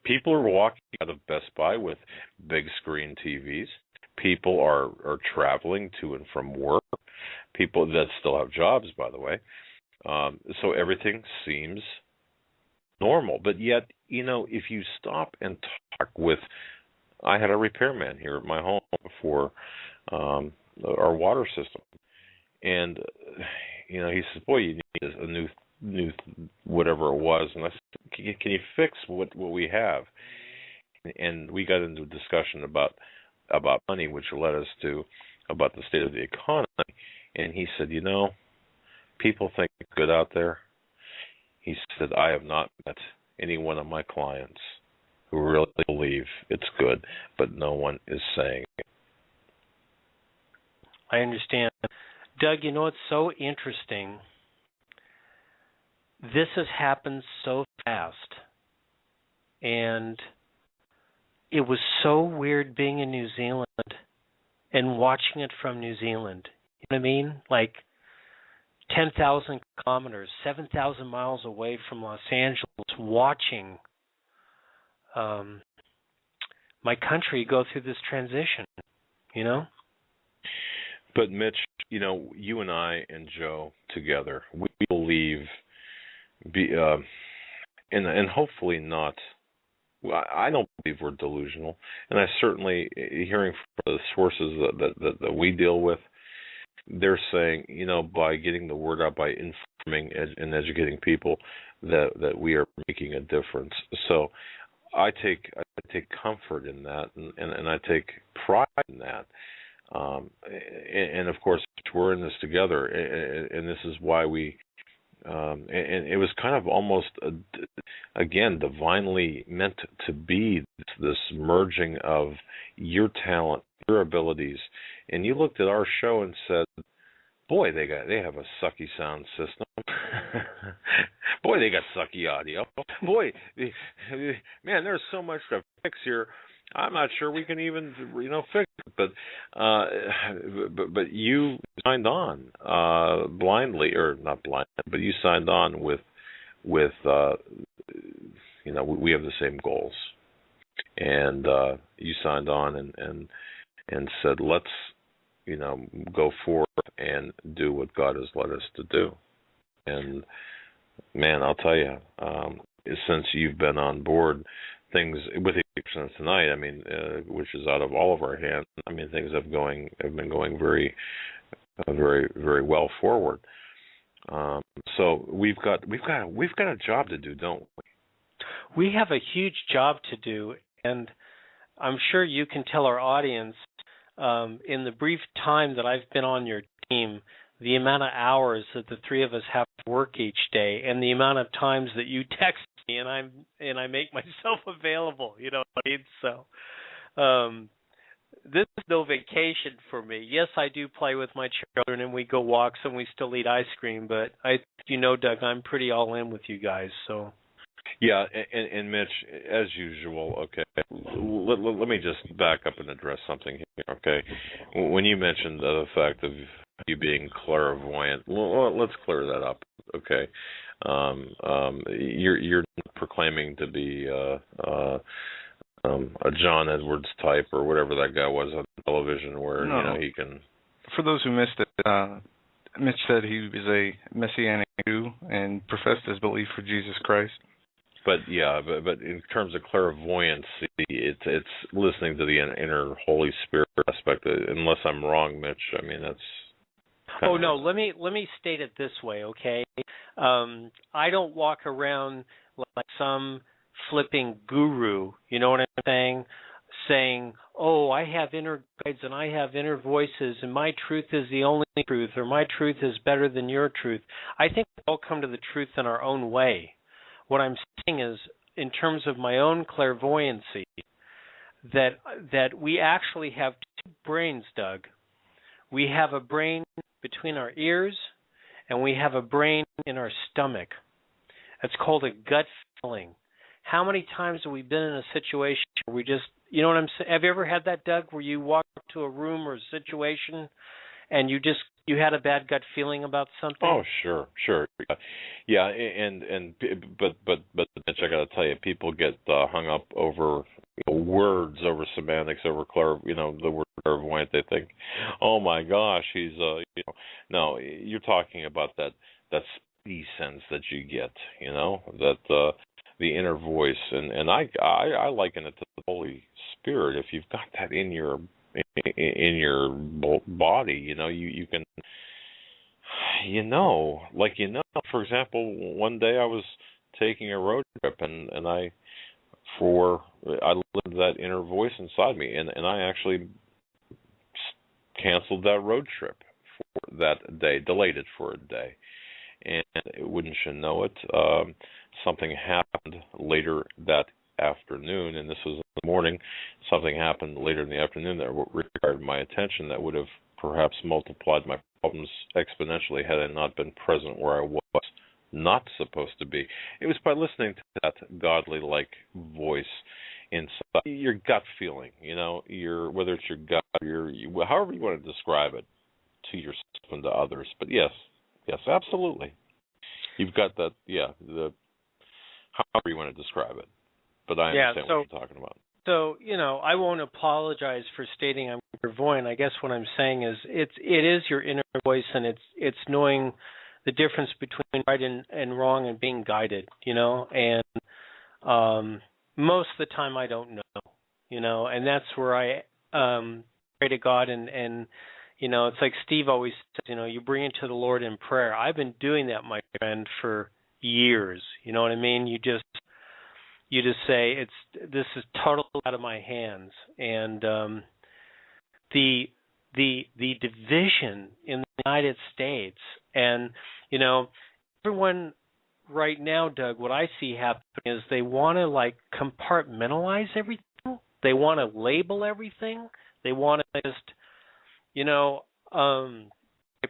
People are walking out of Best Buy with big screen TVs. People are traveling to and from work. People that still have jobs, by the way. So everything seems normal. But yet, if you stop and talk with, I had a repairman here at my home for our water system, and he says, "Boy, you need a new whatever it was." And I said, "Can you fix what we have?" And we got into a discussion about money, which led us to about the state of the economy. And he said, people think it's good out there. He said, I have not met any one of my clients who really believe it's good, but no one is saying it. I understand. Doug, it's so interesting. This has happened so fast. And it was so weird being in New Zealand and watching it from New Zealand. You know what I mean? Like 10,000 kilometers, 7,000 miles away from Los Angeles, watching my country go through this transition, But Mitch, you and I and Joe together, we believe, and hopefully not. Well, I don't believe we're delusional, and I certainly, hearing from the sources that we deal with, they're saying, by getting the word out, by informing and educating people, that we are making a difference. So I take comfort in that, and I take pride in that. And of course, we're in this together, and this is why we. And it was kind of almost, again, divinely meant to be this merging of your talent, your abilities. And you looked at our show and said, boy, they have a sucky sound system. Boy, they got sucky audio. Boy, man, there's so much to fix here. I'm not sure we can even, fix it. But you signed on blindly, or not blindly, but you signed on with we have the same goals, and you signed on and said, let's, go forward and do what God has led us to do. And man, I'll tell you, since you've been on board, things, with the exception of tonight, I mean, which is out of all of our hands, I mean, things have been going very, very well forward. So we've got a job to do, don't we? We have a huge job to do, and I'm sure you can tell our audience, in the brief time that I've been on your team, the amount of hours that the three of us have to work each day, and the amount of times that you text me and I make myself available. You know what I mean? So this is no vacation for me. Yes, I do play with my children and we go walks and we still eat ice cream, but Doug, I'm pretty all in with you guys. So. Yeah, and Mitch, as usual, okay, let me just back up and address something here, okay? When you mentioned the fact of you being clairvoyant, let's clear that up, okay? You're not proclaiming to be a John Edwards type or whatever that guy was on television where, no. He can... For those who missed it, Mitch said he was a Messianic Jew and professed his belief for Jesus Christ. But in terms of clairvoyancy, it's listening to the inner Holy Spirit aspect. Unless I'm wrong, Mitch. I mean, that's. Oh no, let me state it this way, okay? I don't walk around like some flipping guru. You know what I'm saying, oh, I have inner guides and I have inner voices, and my truth is the only truth, or my truth is better than your truth. I think we all come to the truth in our own way. What I'm saying is, in terms of my own clairvoyancy, that we actually have two brains, Doug. We have a brain between our ears, and we have a brain in our stomach. It's called a gut feeling. How many times have we been in a situation where we just, you know what I'm saying? Have you ever had that, Doug, where you walk up to a room or a situation and you had a bad gut feeling about something? Oh, sure. Yeah, but Mitch, I got to tell you, people get hung up over words, over semantics, over the word clairvoyant. They think, oh my gosh, he's No, you're talking about that speedy sense that you get, that the inner voice, and I liken it to the Holy Spirit. If you've got that in your body, you can, for example, one day I was taking a road trip and I listened to that inner voice inside me, and I actually canceled that road trip for that day, delayed it for a day. And wouldn't you know it, something happened later that afternoon, and this was in the morning. Something happened later in the afternoon that required my attention that would have perhaps multiplied my problems exponentially had I not been present where I was not supposed to be. It was by listening to that godly-like voice inside, your gut feeling, whether it's your gut, however you want to describe it to yourself and to others. But yes, absolutely. You've got that, however you want to describe it. But I understand what you're talking about. So, I won't apologize for stating I'm clairvoyant. I guess what I'm saying is it is your inner voice, and it's knowing the difference between right and wrong and being guided, and most of the time I don't know, and that's where I pray to God and it's like Steve always says, you bring it to the Lord in prayer. I've been doing that, my friend, for years. You know what I mean? You just say this is totally out of my hands, and the division in the United States, and everyone right now, Doug, what I see happening is they want to compartmentalize everything. They want to label everything. They want to just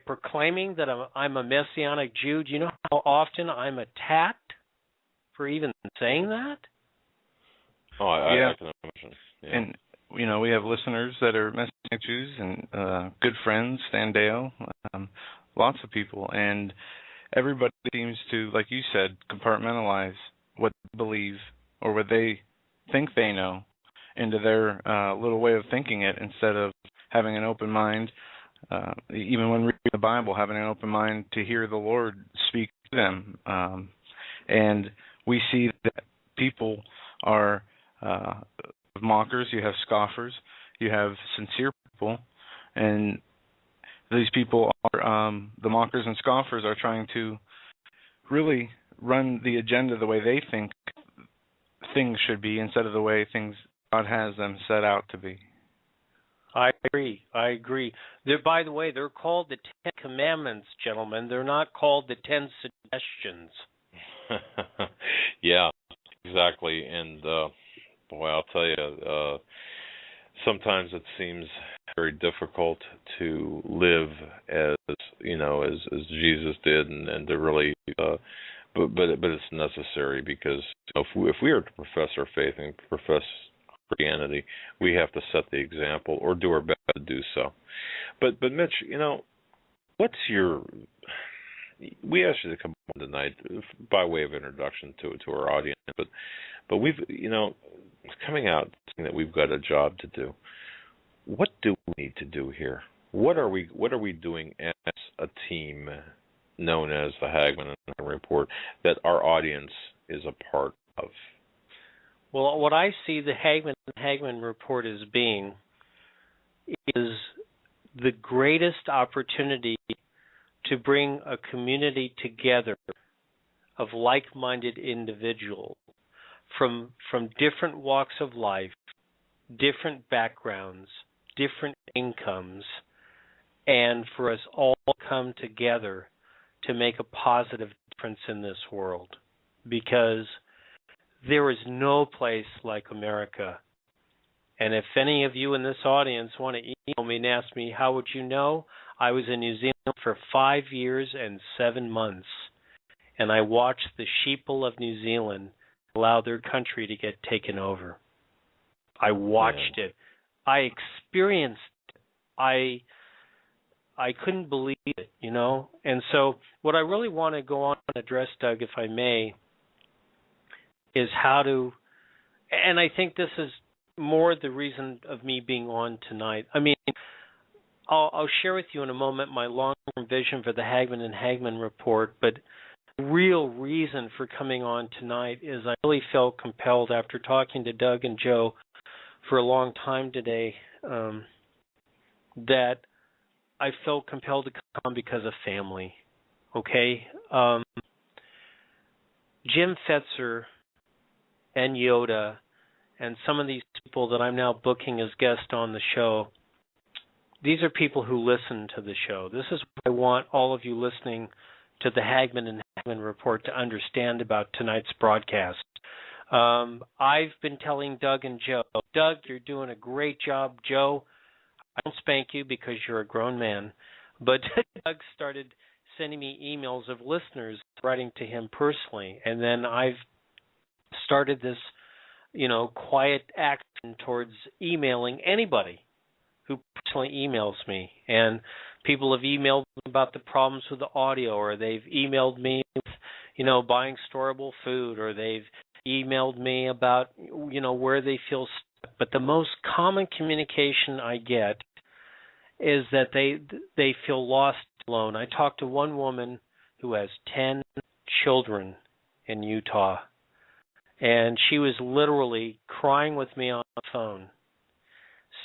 proclaiming that I'm a Messianic Jew. Do you know how often I'm attacked for even saying that? Oh, I can imagine. Yeah. And, we have listeners that are Messianic Jews and good friends, Stan Dale, lots of people. And everybody seems to, like you said, compartmentalize what they believe or what they think they know into their little way of thinking it, instead of having an open mind, even when reading the Bible, having an open mind to hear the Lord speak to them. And we see that people are mockers, you have scoffers, you have sincere people, and these people are, the mockers and scoffers are trying to really run the agenda the way they think things should be instead of the way things God has them set out to be. I agree. By the way, they're called the 10 Commandments, gentlemen. They're not called the 10 Suggestions. Yeah, exactly. And boy, I'll tell you, sometimes it seems very difficult to live as as Jesus did, and to really, but it's necessary, because if we are to profess our faith and profess Christianity, we have to set the example or do our best to do so. But Mitch, what's your? We asked you to come on tonight by way of introduction to our audience, but we've coming out saying that we've got a job to do. What do we need to do here? What are we doing as a team known as the Hagmann Report that our audience is a part of? Well, what I see the Hagmann Report as being is the greatest opportunity to bring a community together of like-minded individuals from different walks of life, different backgrounds, different incomes, and for us all to come together to make a positive difference in this world. Because there is no place like America. And if any of you in this audience want to email me and ask me, how would you know? I was in New Zealand for 5 years and 7 months, and I watched the sheeple of New Zealand allow their country to get taken over. I watched it. I experienced it. I couldn't believe it, And so what I really want to go on and address, Doug, if I may, is how to, and I think this is more the reason of me being on tonight. I mean, I'll share with you in a moment my long-term vision for the Hagmann and Hagmann Report, but the real reason for coming on tonight is I really felt compelled after talking to Doug and Joe for a long time today, that I felt compelled to come on because of family, okay? Jim Fetzer and Yoda and some of these people that I'm now booking as guests on the show, these are people who listen to the show. This is what I want all of you listening to the Hagmann and Hagmann Report to understand about tonight's broadcast. I've been telling Doug and Joe, Doug, you're doing a great job. Joe, I don't spank you because you're a grown man. But Doug started sending me emails of listeners writing to him personally. And then I've started this, quiet action towards emailing anybody who personally emails me. And people have emailed about the problems with the audio, or they've emailed me with, buying storable food, or they've emailed me about, where they feel stuck. But the most common communication I get is that they feel lost, alone. I talked to one woman who has 10 children in Utah, and she was literally crying with me on the phone,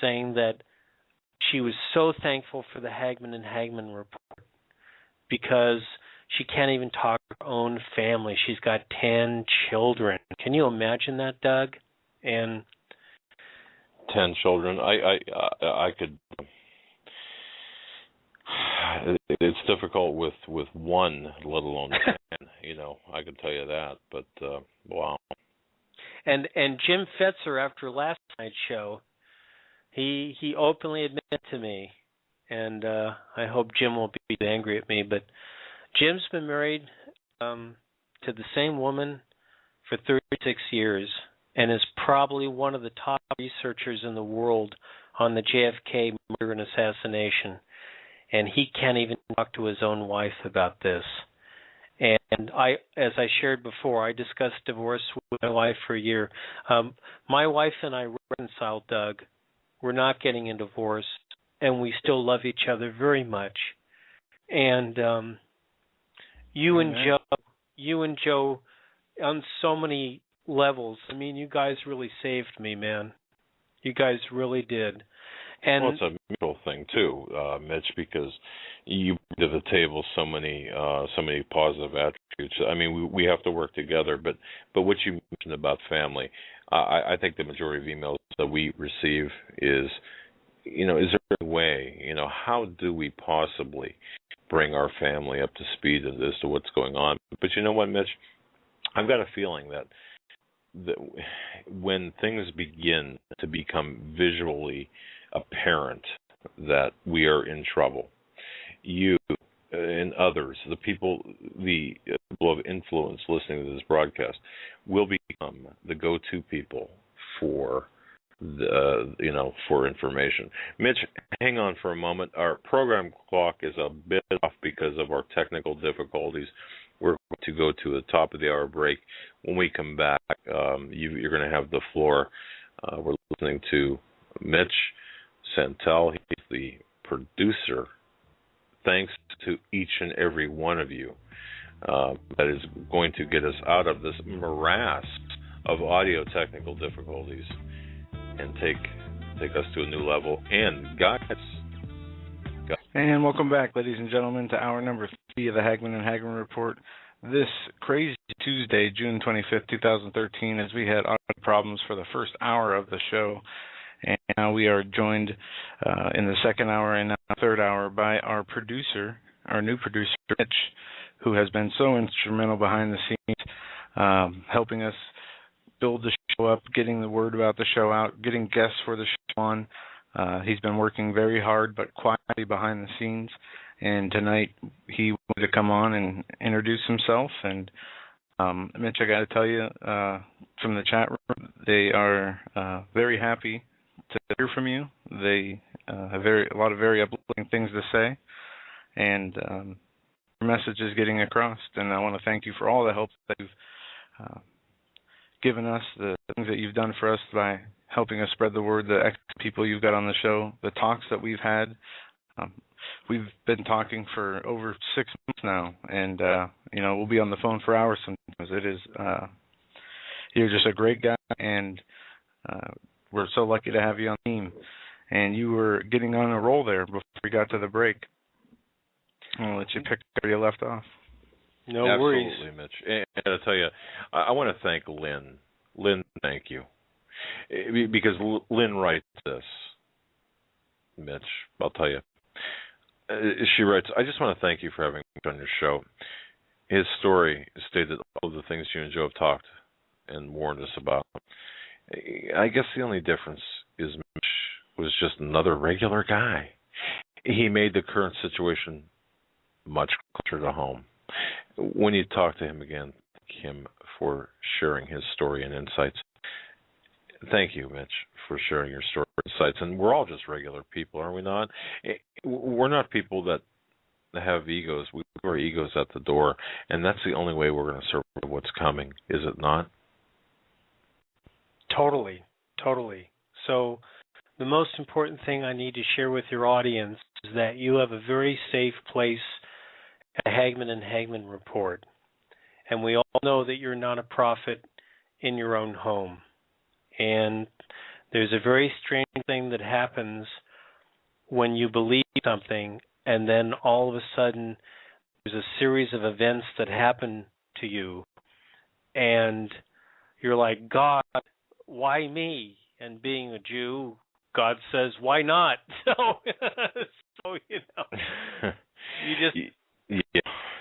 saying that she was so thankful for the Hagmann and Hagmann Report because she can't even talk to her own family. She's got 10 children. Can you imagine that, Doug? And 10 children. I could. It's difficult with one, let alone 10. I could tell you that. But wow. And Jim Fetzer, after last night's show, he openly admitted to me, and I hope Jim won't be angry at me, but Jim's been married to the same woman for 36 years and is probably one of the top researchers in the world on the JFK murder and assassination. And he can't even talk to his own wife about this. And as I shared before, I discussed divorce with my wife for a year. My wife and I reconciled, Doug. We're not getting a divorce, and we still love each other very much. And you and Joe on so many levels. I mean, you guys really saved me, man. You guys really did. And well, it's a mutual thing too, Mitch, because you bring to the table so many positive attributes. I mean, we have to work together. But what you mentioned about family, I think the majority of emails that we receive is, is there a way? How do we possibly bring our family up to speed as to what's going on? But you know what, Mitch? I've got a feeling that when things begin to become visually apparent that we are in trouble, you and others, the people of influence listening to this broadcast, will become the go-to people for for information. Mitch, hang on for a moment. Our program clock is a bit off because of our technical difficulties. We're going to go to the top of the hour break. When we come back, you're going to have the floor. We're listening to Mitch Santel. He's the producer. Thanks to each and every one of you that is going to get us out of this morass of audio technical difficulties and take us to a new level. And guys. And welcome back, ladies and gentlemen, to hour number 3 of the Hagmann and Hagmann Report. This crazy Tuesday, June 25th, 2013, as we had audio problems for the first hour of the show. And now we are joined in the second hour and now third hour by our producer, our new producer, Mitch, who has been so instrumental behind the scenes, helping us build the show up, getting the word about the show out, getting guests for the show on. He's been working very hard but quietly behind the scenes. And tonight he wanted to come on and introduce himself. And Mitch, I got to tell you, from the chat room, they are very happy to hear from you. They have a lot of very uplifting things to say, and your message is getting across. And I want to thank you for all the help that you've given us, the things that you've done for us by helping us spread the word, the extra people you've got on the show, the talks that we've had. We've been talking for over 6 months now, and we'll be on the phone for hours sometimes. It is you're just a great guy, and we're so lucky to have you on the team. And you were getting on a roll there before we got to the break. I'll let you pick where you left off. No worries. Absolutely, Mitch. And I got to tell you, I want to thank Lynn. Lynn, thank you. Because Lynn writes this, Mitch, I'll tell you. She writes, I just want to thank you for having me on your show. His story stated all of the things you and Joe have talked and warned us about. I guess the only difference is Mitch was just another regular guy. He made the current situation much closer to home. When you talk to him again, thank him for sharing his story and insights. Thank you, Mitch, for sharing your story and insights. And we're all just regular people, are we not? We're not people that have egos. We put our egos at the door, and that's the only way we're going to survive what's coming, is it not? Totally. So the most important thing I need to share with your audience is that you have a very safe place at Hagmann and Hagmann Report. And we all know that you're not a prophet in your own home. And there's a very strange thing that happens when you believe something and then all of a sudden there's a series of events that happen to you and you're like, God, why me? And being a Jew, God says, why not? So you just...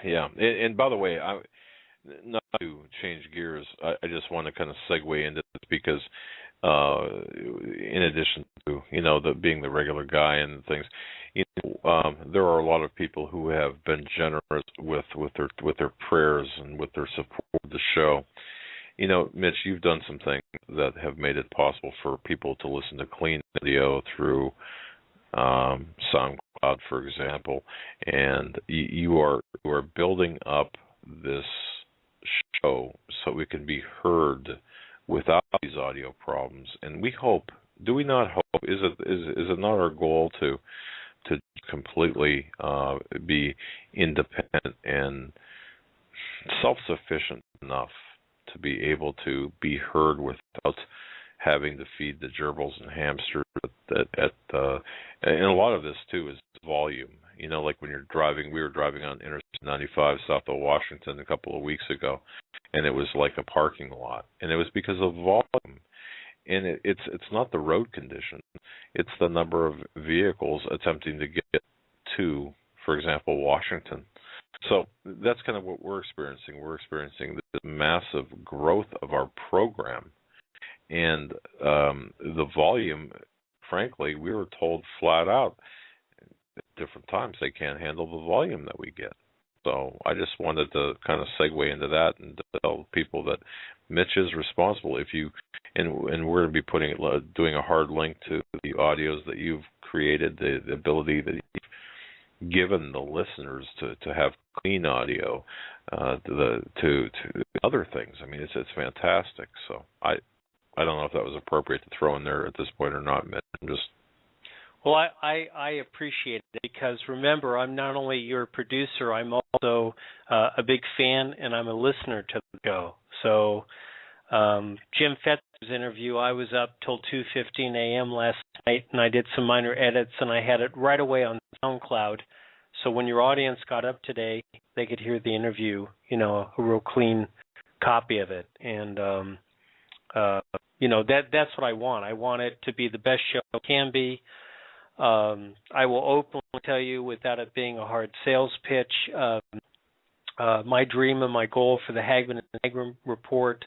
Yeah. And by the way, not to change gears, I just want to kind of segue into this because in addition to, being the regular guy and things, there are a lot of people who have been generous with their prayers and with their support of the show. Mitch, you've done some things that have made it possible for people to listen to clean video through SoundCloud, for example, and you are building up this show so we can be heard without these audio problems. And we hope, do we not hope, is it not our goal to completely be independent and self-sufficient enough to be able to be heard without having to feed the gerbils and hamsters and a lot of this too is volume. You know, like when you're driving, we were driving on Interstate 95 south of Washington a couple of weeks ago, and it was like a parking lot, and it was because of volume. And it's not the road conditions, it's the number of vehicles attempting to get to, for example, Washington. So that's kind of what we're experiencing. We're experiencing this massive growth of our program. And the volume, frankly, we were told flat out at different times they can't handle the volume that we get. So I just wanted to kind of segue into that and tell people that Mitch is responsible. If you and we're going to be doing a hard link to the audios that you've created, the ability that you've given the listeners to have clean audio, to other things. I mean, it's fantastic. So I don't know if that was appropriate to throw in there at this point or not, Mitch. Well, I appreciate it because, remember, I'm not only your producer, I'm also a big fan and I'm a listener to the show. So Jim Fetzer's interview, I was up till 2:15 a.m. last night, and I did some minor edits, and I had it right away on SoundCloud. So when your audience got up today, they could hear the interview, you know, a real clean copy of it. And you know, that's what I want. I want it to be the best show it can be. I will openly tell you, without it being a hard sales pitch, my dream and my goal for the Hagmann and Hagmann Report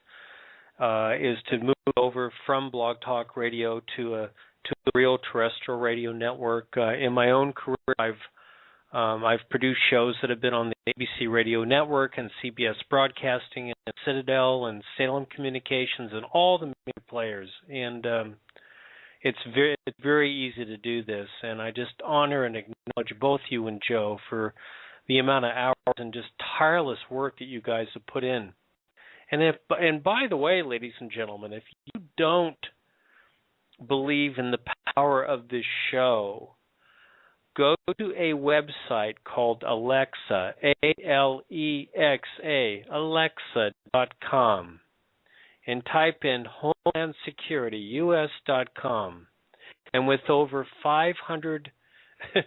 is to move over from Blog Talk Radio to a real terrestrial radio network. In my own career, I've produced shows that have been on the ABC Radio Network and CBS Broadcasting and Citadel and Salem Communications and all the major players. And it's very easy to do this. And I just honor and acknowledge both you and Joe for the amount of hours and just tireless work that you guys have put in. And by the way, ladies and gentlemen, if you don't believe in the power of this show, go to a website called Alexa, Alexa, Alexa.com, and type in Homeland Security, US.com. And with over 500, there's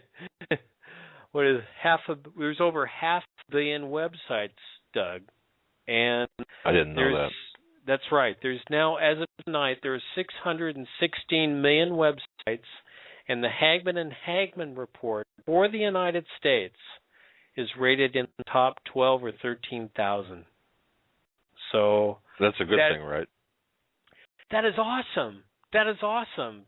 over 500 million websites, Doug. And I didn't know that. That's right. There's now, as of tonight, there are 616 million websites, and the Hagmann and Hagmann Report for the United States is rated in the top 12 or 13,000. So that's a good thing, right? That is awesome. That is awesome.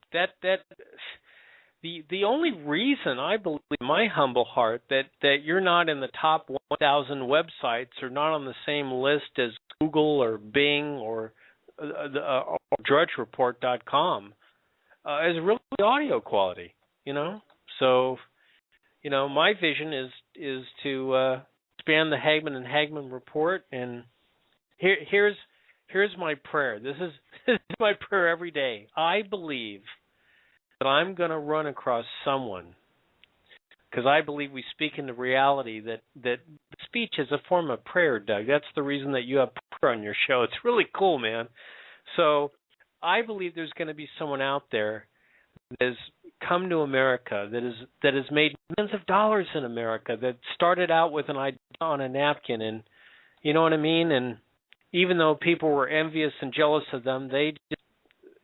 The only reason I believe, in my humble heart, that you're not in the top 1,000 websites or not on the same list as Google or Bing or DrudgeReport.com is really the audio quality, you know? So, you know, my vision is to expand the Hagmann and Hagmann Report, and here's my prayer. This is my prayer every day. I believe that I'm going to run across someone, because I believe we speak into reality, that speech is a form of prayer, Doug. That's the reason that you have prayer on your show. It's really cool, man. So I believe there's going to be someone out there that has come to America, that has made millions of dollars in America, that started out with an idea on a napkin, and you know what I mean? And even though people were envious and jealous of them, they just,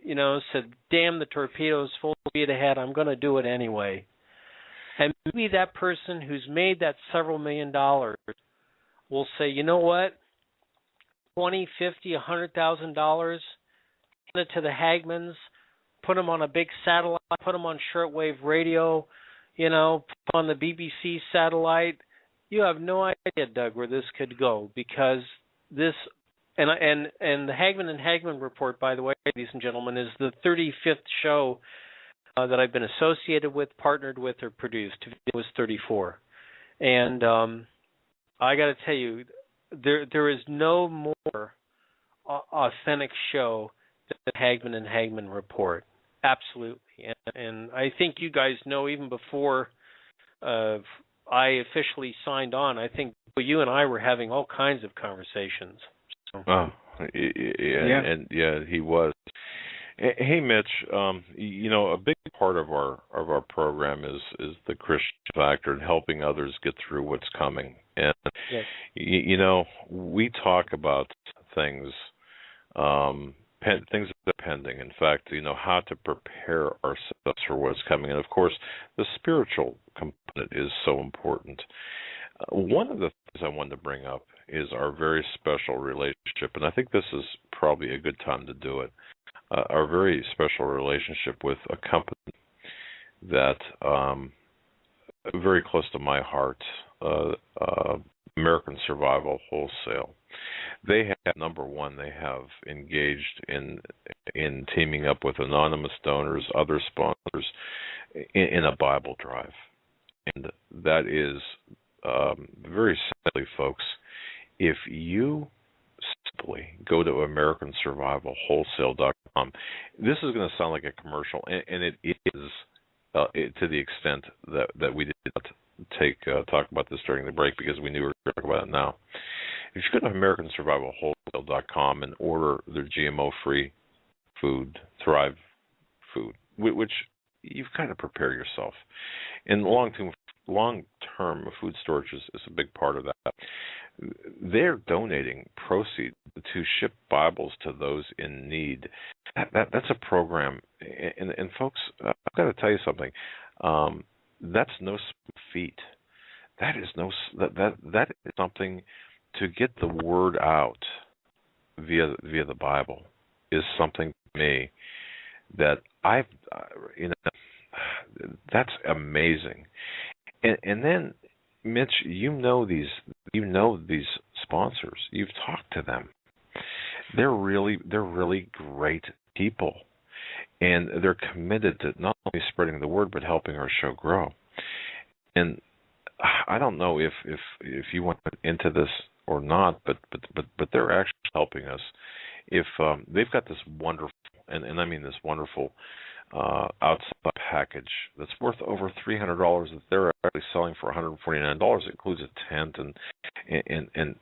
you know, said, damn the torpedoes, full speed ahead, I'm going to do it anyway. And maybe that person who's made that several $1 million will say, you know what, $20,000, $50,000, $100,000, send it to the Hagmanns, put them on a big satellite, put them on shortwave radio, you know, put on the BBC satellite. You have no idea, Doug, where this could go, because this, and the Hagmann and Hagmann Report, by the way, ladies and gentlemen, is the 35th show that I've been associated with, partnered with, or produced. It was 34. And I got to tell you, there is no more authentic show than the Hagmann and Hagmann Report. Absolutely. And I think you guys know, even before I officially signed on, I think you and I were having all kinds of conversations. So. Oh, And he was. Hey, Mitch. A big part of our program is the Christian factor and helping others get through what's coming. And yes. We talk about things, things that are pending. In fact, how to prepare ourselves for what's coming. And of course, the spiritual component is so important. One of the things I wanted to bring up is our very special relationship, and I think this is probably a good time to do it. Our very special relationship with a company that very close to my heart, American Survival Wholesale. They have, number one, they have engaged in teaming up with anonymous donors, other sponsors, in a Bible drive, and that is very simply, folks, if you simply go to AmericanSurvivalWholesale.com. This is going to sound like a commercial, and it is to the extent that we did not talk about this during the break because we knew we were going to talk about it now. If you go to AmericanSurvivalWholesale.com and order their GMO-free food, Thrive food, which you've got to prepare yourself. And long-term food storage is a big part of that. They're donating proceeds to ship Bibles to those in need. That's a program, and folks, I've got to tell you something. That's no small feat. That is something to get the word out via the Bible is something to me that that's amazing. And then, Mitch, you know these sponsors. You've talked to them. They're really great people, and they're committed to not only spreading the word but helping our show grow. And I don't know if you went into this or not, but they're actually helping us. If they've got this wonderful, and I mean this wonderful outside package that's worth over $300 that they're actually selling for $149. It includes a tent and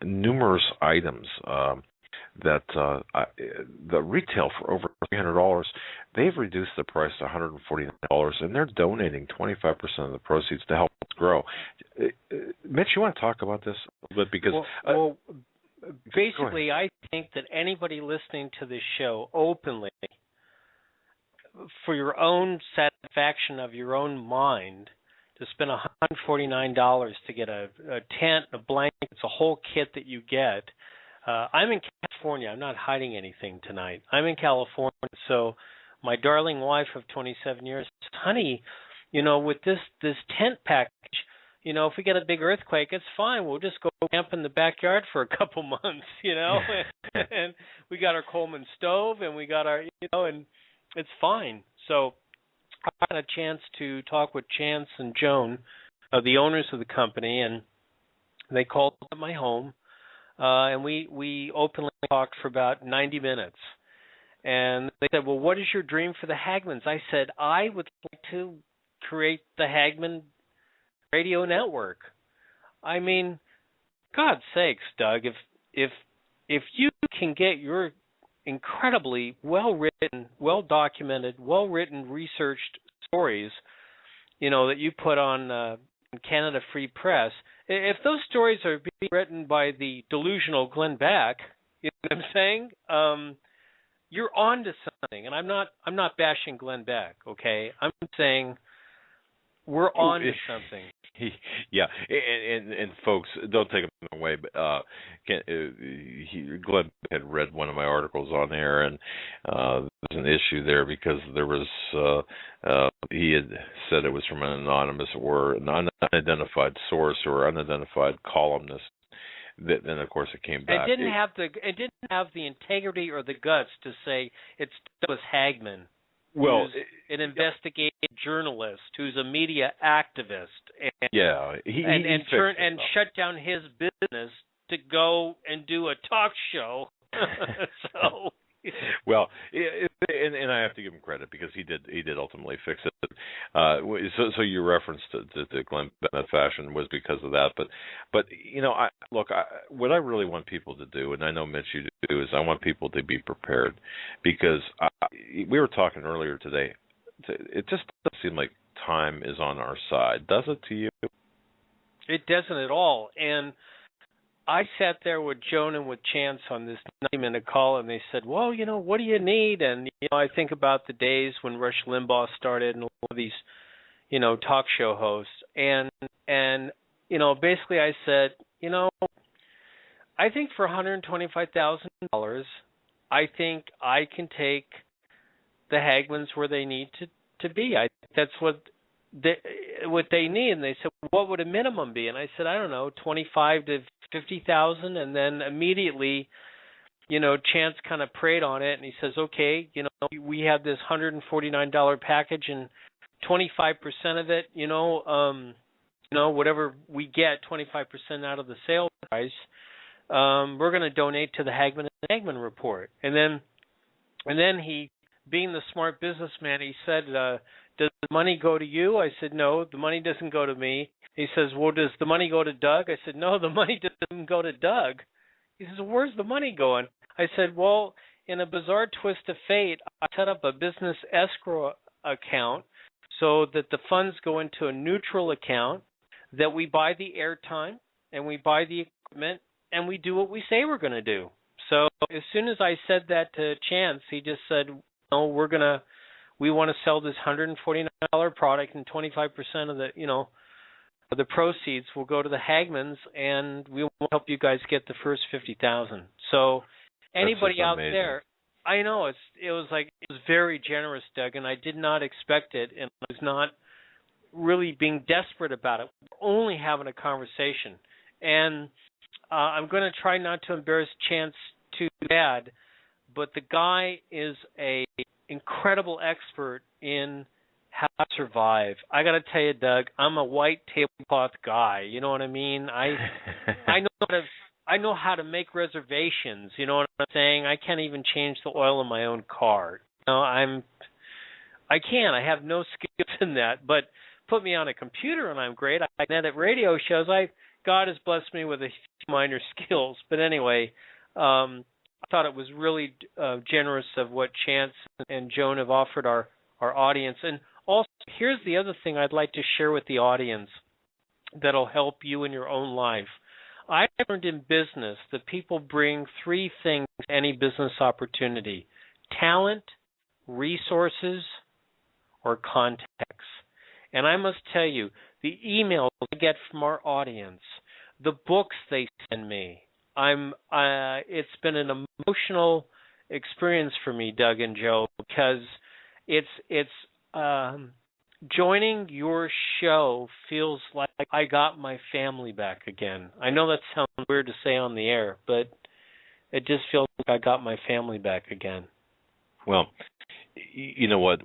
numerous items that retail for over $300. They've reduced the price to $149, and they're donating 25% of the proceeds to help us grow. Mitch, you want to talk about this a little bit? Because basically, I think that anybody listening to this show openly, for your own satisfaction of your own mind, to spend $149 to get a tent, a blanket, it's a whole kit that you get. I'm in California. I'm not hiding anything tonight. I'm in California, so my darling wife of 27 years, honey, with this tent package, if we get a big earthquake, it's fine. We'll just go camp in the backyard for a couple months, and we got our Coleman stove, and we got our, and it's fine. So I had a chance to talk with Chance and Joan, the owners of the company, and they called at my home, and we openly talked for about 90 minutes. And they said, well, what is your dream for the Hagmans? I said, I would like to create the Hagmann radio network. I mean, God's sakes, Doug, if you can get your incredibly well-written, well-documented, well-written, researched stories, that you put on Canada Free Press, if those stories are being written by the delusional Glenn Beck, you know what I'm saying? You're on to something, and I'm not bashing Glenn Beck, okay? I'm saying we're on to something. Yeah, and folks, don't take it away, but Glenn had read one of my articles on there, and there's an issue there because there was he had said it was from an anonymous or an unidentified source or unidentified columnist. Then of course it came back. It didn't have the integrity or the guts to say it was Hagmann. Well, who's an investigative journalist, who's a media activist, and and shut down his business to go and do a talk show. So, well, and I have to give him credit because he did ultimately fix it. So your reference to Glenn Bennett fashion was because of that, but what I really want people to do, and I know Mitch you do, is I want people to be prepared, because we were talking earlier today. It just doesn't seem like time is on our side, does it to you? It doesn't at all. And I sat there with Joan and with Chance on this 90-minute call, and they said, well, what do you need? And, I think about the days when Rush Limbaugh started and all of these, talk show hosts. And basically I said, I think for $125,000, I think I can take the Hagmanns where they need to be. I think that's what they need. And they said, what would a minimum be? And I said, I don't know, 25 to 50,000. And then immediately, Chance kind of prayed on it, and he says, okay, we have this $149 package, and 25% of it, whatever we get, 25% out of the sale price, we're going to donate to the Hagmann and Hagmann report. And then he, being the smart businessman, he said, does the money go to you? I said, no, the money doesn't go to me. He says, well, does the money go to Doug? I said, no, the money doesn't go to Doug. He says, well, where's the money going? I said, well, in a bizarre twist of fate, I set up a business escrow account so that the funds go into a neutral account, that we buy the airtime and we buy the equipment and we do what we say we're going to do. So as soon as I said that to Chance, he just said, no, we want to sell this $149 product, and 25% of the proceeds will go to the Hagmanns, and we will help you guys get the first 50,000. So anybody out there, I know it was very generous, Doug, and I did not expect it, and I was not really being desperate about it. We're only having a conversation, and I'm going to try not to embarrass Chance too bad, but the guy is a incredible expert in how to survive. I got to tell you, Doug, I'm a white tablecloth guy. You know what I mean? I know how to make reservations. You know what I'm saying? I can't even change the oil in my own car. I can't. I have no skills in that. But put me on a computer and I'm great. I can edit radio shows. God has blessed me with a few minor skills. But anyway, I thought it was really generous of what Chance and Joan have offered our audience. And also, here's the other thing I'd like to share with the audience that'll help you in your own life. I learned in business that people bring three things to any business opportunity: talent, resources, or contacts. And I must tell you, the emails I get from our audience, the books they send me, it's been an emotional experience for me, Doug and Joe, because it's joining your show feels like I got my family back again. I know that sounds weird to say on the air, but it just feels like I got my family back again. Well, you know what?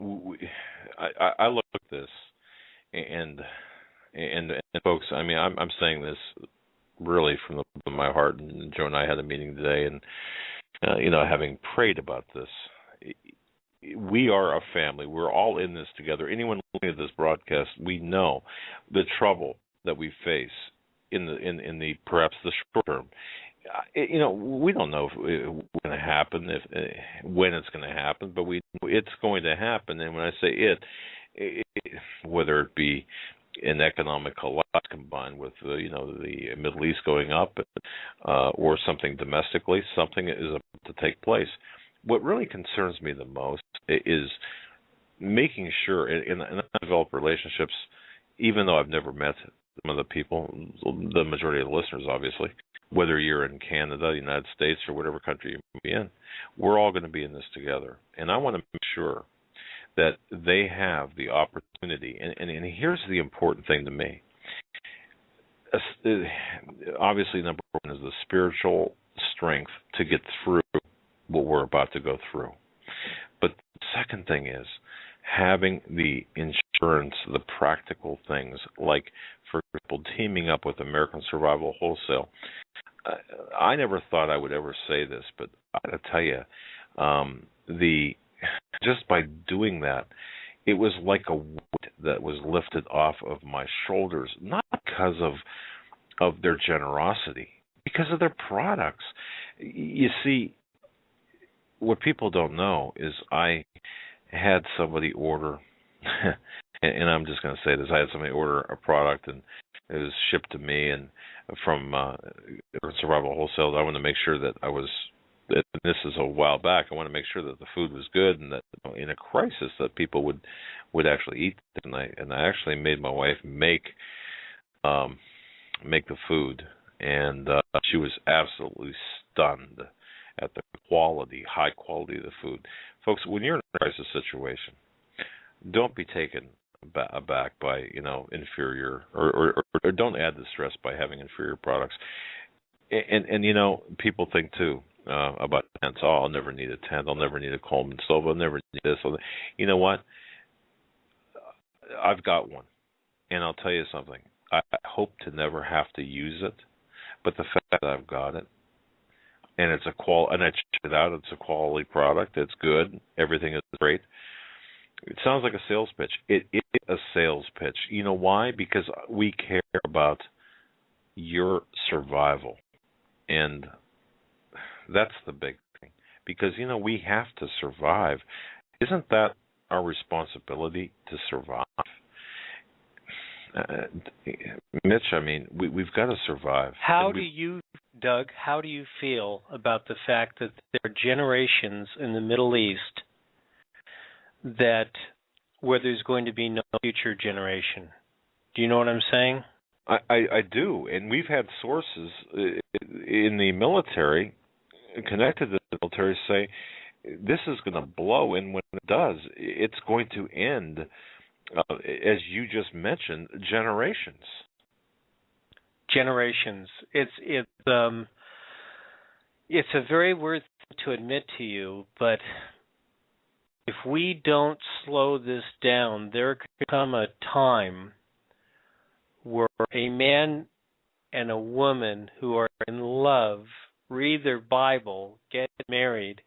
I look at this, and folks, I mean, I'm saying this really from the bottom of my heart. And Joe and I had a meeting today, and having prayed about this, we are a family. We're all in this together. Anyone looking at this broadcast, we know the trouble that we face in the perhaps the short term. We don't know if it's going to happen, when it's going to happen, but it's going to happen. And when I say it, whether it be an economic collapse combined with the Middle East going up, or something domestically, something is about to take place. What really concerns me the most is making sure, and I develop relationships, even though I've never met some of the people, the majority of the listeners, obviously, whether you're in Canada, the United States, or whatever country you may be in, we're all going to be in this together. And I want to make sure that they have the opportunity. And here's the important thing to me. Obviously, number one is the spiritual strength to get through what we're about to go through. But the second thing is having the insurance, the practical things, like, for example, teaming up with American Survival Wholesale. I never thought I would ever say this, but I got to tell you, just by doing that, it was like a weight that was lifted off of my shoulders, not because of their generosity, because of their products. You see, what people don't know is I had somebody order, and I'm just going to say this, I had somebody order a product, and it was shipped to me and from Survival Wholesale. I wanted to make sure that this is a while back, I want to make sure that the food was good and that in a crisis that people would actually eat it. And I actually made my wife make the food, and she was absolutely stunned at the high quality of the food. Folks, when you're in a crisis situation, don't be taken aback by inferior or don't add the stress by having inferior products. And people think too about tents. Oh, I'll never need a tent. I'll never need a Coleman stove. I'll never need this. You know what? I've got one, and I'll tell you something. I hope to never have to use it, but the fact that I've got it, and it's and I checked it out. It's a quality product. It's good. Everything is great. It sounds like a sales pitch. It is a sales pitch. You know why? Because we care about your survival, and that's the big thing. Because we have to survive. Isn't that our responsibility to survive? Mitch, I mean, we've got to survive. Doug, how do you feel about the fact that there are generations in the Middle East where there's going to be no future generation? Do you know what I'm saying? I do, and we've had sources in the military connected to the military say this is going to blow, and when it does, it's going to end, as you just mentioned, generations. Generations. It's a very weird thing to admit to you, but if we don't slow this down, there could come a time where a man and a woman who are in love, read their Bible, get married,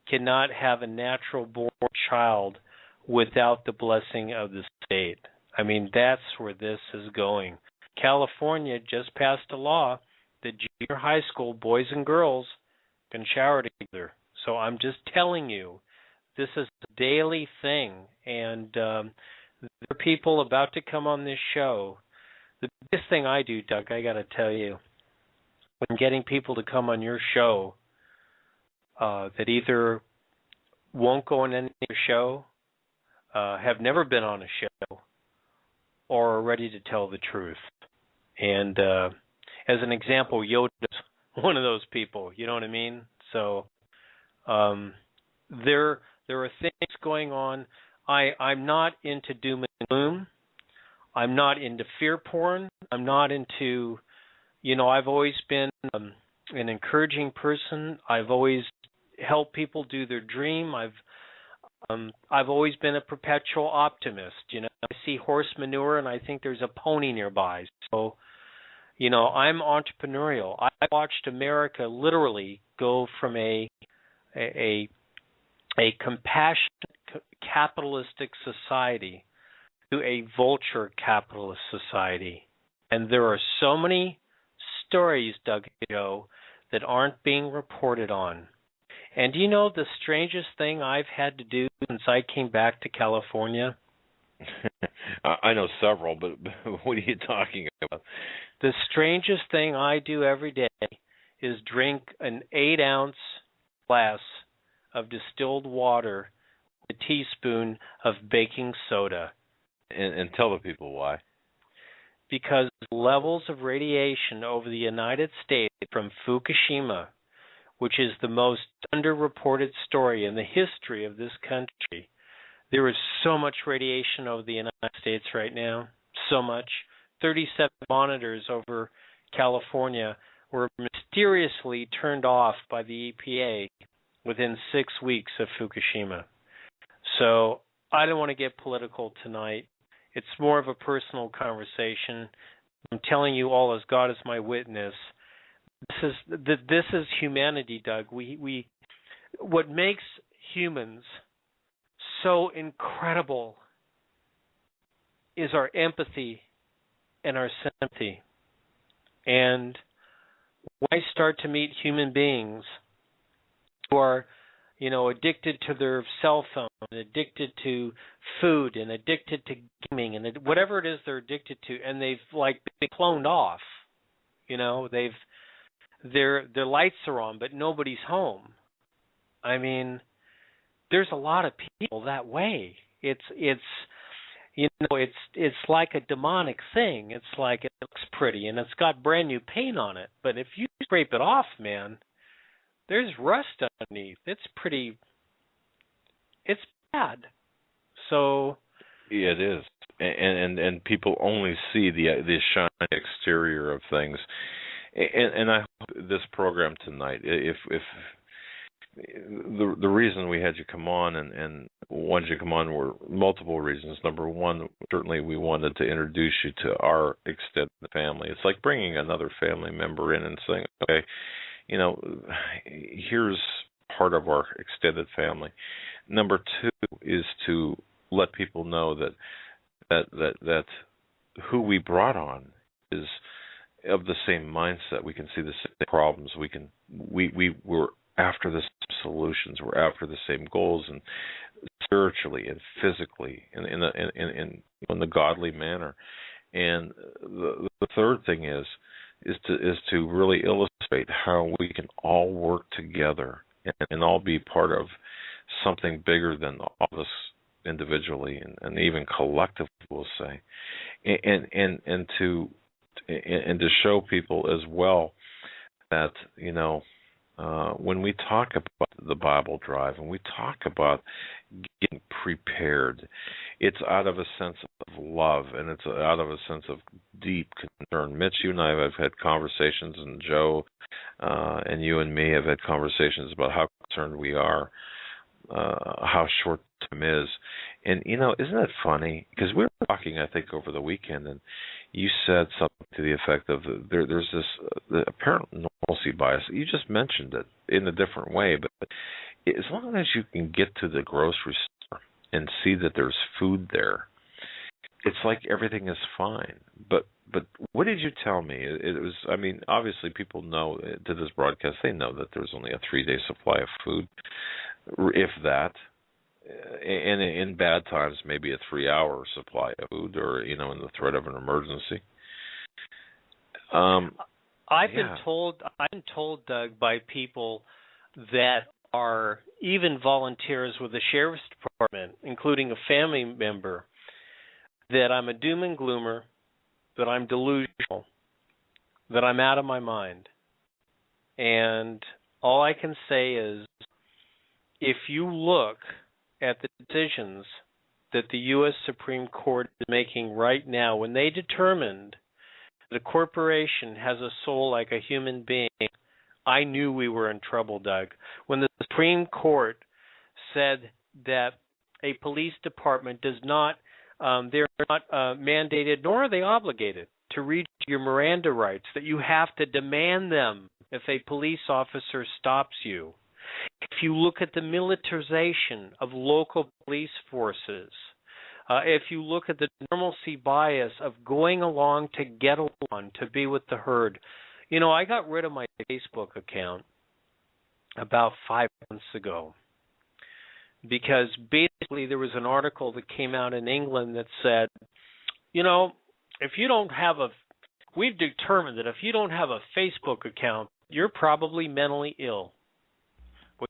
cannot have a natural born child without the blessing of the state. I mean, that's where this is going. California just passed a law that junior high school boys and girls can shower together. So I'm just telling you, this is a daily thing, and there are people about to come on this show. The biggest thing I do, Doug, I got to tell you, when getting people to come on your show that either won't go on any show, have never been on a show, or are ready to tell the truth. And as an example, Yoda's one of those people, you know what I mean? So there are things going on. I'm not into doom and gloom. I'm not into fear porn. I'm not into, I've always been an encouraging person. I've always helped people do their dream. I've always been a perpetual optimist. I see horse manure and I think there's a pony nearby. So, I'm entrepreneurial. I watched America literally go from a compassionate capitalistic society to a vulture capitalist society. And there are so many stories, Doug and Joe, that aren't being reported on. And do you know the strangest thing I've had to do since I came back to California? I know several, but what are you talking about? The strangest thing I do every day is drink an 8-ounce glass of distilled water with a teaspoon of baking soda. And tell the people why. Because levels of radiation over the United States from Fukushima, which is the most underreported story in the history of this country. There is so much radiation over the United States right now, so much. 37 monitors over California were mysteriously turned off by the EPA within 6 weeks of Fukushima. So I don't want to get political tonight. It's more of a personal conversation. I'm telling you all as God is my witness. This is humanity, Doug. What makes humans so incredible is our empathy and our sympathy. And when I start to meet human beings who are, addicted to their cell phone, addicted to food, and addicted to gaming, and whatever it is they're addicted to, and they've been cloned off, their lights are on, but nobody's home. I mean, there's a lot of people that way. It's like a demonic thing. It's like it looks pretty and it's got brand new paint on it, but if you scrape it off, man, there's rust underneath. It's bad. So yeah, it is, and people only see the shiny exterior of things. And I hope this program tonight, if the reason we had you come on and wanted you to come on were multiple reasons. Number one, certainly we wanted to introduce you to our extended family. It's like bringing another family member in and saying, okay, here's part of our extended family. Number two is to let people know that who we brought on is of the same mindset. We can see the same problems. We're after the same solutions. We're after the same goals, and spiritually and physically, in the godly manner. And the third thing is to really illustrate how we can all work together and all be part of something bigger than all of us individually and even collectively, we'll say, and to show people as well that when we talk about the Bible Drive and we talk about getting prepared, it's out of a sense of love and it's out of a sense of deep concern. Mitch, you and I have had conversations, and Joe and you and me have had conversations about how concerned we are, how short time is. And, isn't it funny? Because we were talking, I think, over the weekend, and you said something to the effect of there's this apparent normalcy bias. You just mentioned it in a different way, but as long as you can get to the grocery store and see that there's food there, it's like everything is fine. But what did you tell me? It was, obviously people know, to this broadcast, they know that there's only a 3-day supply of food, if that. And in bad times, maybe a 3-hour supply of food, or in the threat of an emergency. I've been told, Doug, by people that are even volunteers with the sheriff's department, including a family member, that I'm a doom and gloomer, that I'm delusional, that I'm out of my mind. And all I can say is, if you look at the decisions that the U.S. Supreme Court is making right now, when they determined that a corporation has a soul like a human being, I knew we were in trouble, Doug. When the Supreme Court said that a police department they're not mandated, nor are they obligated to read your Miranda rights, that you have to demand them if a police officer stops you. If you look at the militarization of local police forces, if you look at the normalcy bias of going along to get along, to be with the herd. I got rid of my Facebook account about 5 months ago because basically there was an article that came out in England that said, we've determined that if you don't have a Facebook account, you're probably mentally ill.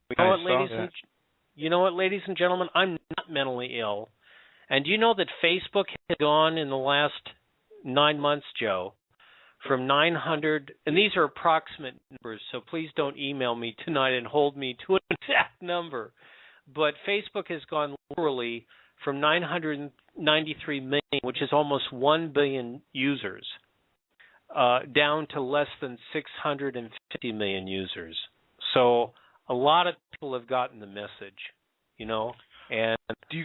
You know what, ladies and gentlemen? I'm not mentally ill. And do you know that Facebook has gone in the last 9 months, Joe, from 900, and these are approximate numbers, so please don't email me tonight and hold me to an exact number. But Facebook has gone literally from 993 million, which is almost 1 billion users, down to less than 650 million users. So a lot of people have gotten the message, And do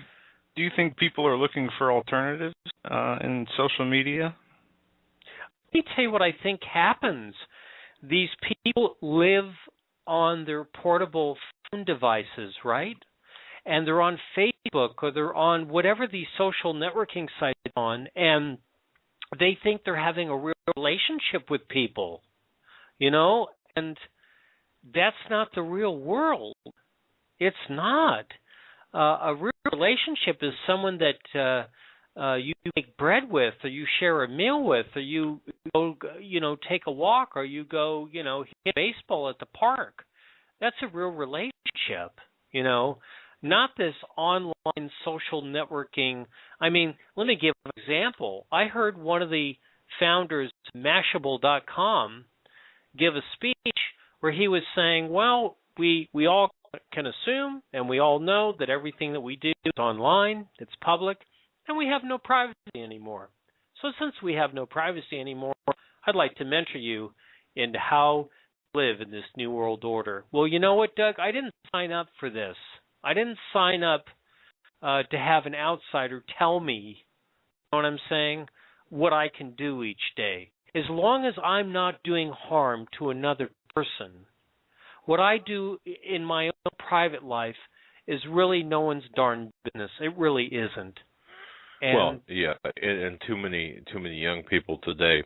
you think people are looking for alternatives in social media? Let me tell you what I think happens. These people live on their portable phone devices, right? and they're on Facebook or they're on whatever these social networking sites are on, and they think they're having a real relationship with people, and that's not the real world. It's not. A real relationship is someone that you make bread with, or you share a meal with, or you go, take a walk, or you go, hit baseball at the park. That's a real relationship, not this online social networking. I mean, let me give an example. I heard one of the founders of Mashable.com give a speech where he was saying, well, we all can assume and we all know that everything that we do is online, it's public, and we have no privacy anymore. So since we have no privacy anymore, I'd like to mentor you into how to live in this new world order. Well, you know what, Doug? I didn't sign up for this. I didn't sign up to have an outsider tell me, you know what I'm saying, what I can do each day. As long as I'm not doing harm to another person, what I do in my own private life is really no one's darn business. It really isn't. And well, yeah, and too many young people today,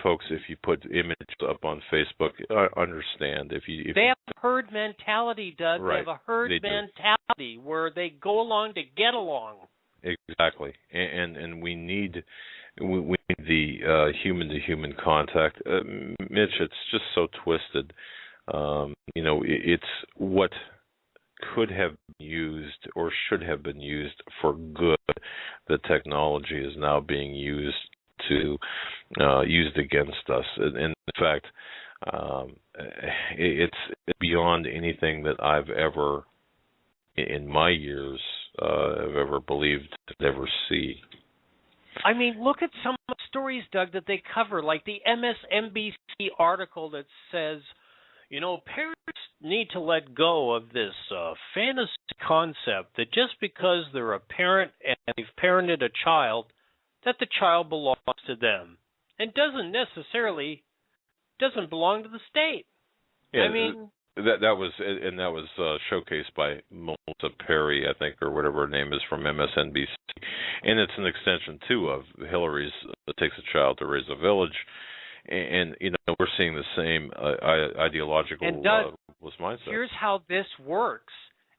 folks, if you put images up on Facebook, understand if they have a herd mentality, Doug. Right, they have a herd mentality where they go along to get along. Exactly, and we need the human to human contact. Mitch, it's just so twisted. It's what could have been used or should have been used for good. The technology is now being used against us. And in fact, it's beyond anything that I've ever, in my years, have ever believed to ever see. I mean, look at some of the stories, Doug, that they cover, like the MSNBC article that says, parents need to let go of this fantasy concept that just because they're a parent and they've parented a child, that the child belongs to them and doesn't belong to the state. Yeah, I mean, that was showcased by Melissa Perry, I think, or whatever her name is, from MSNBC, and it's an extension too of Hillary's "It Takes a Child to Raise a Village," and we're seeing the same ideological mindset. Here's how this works: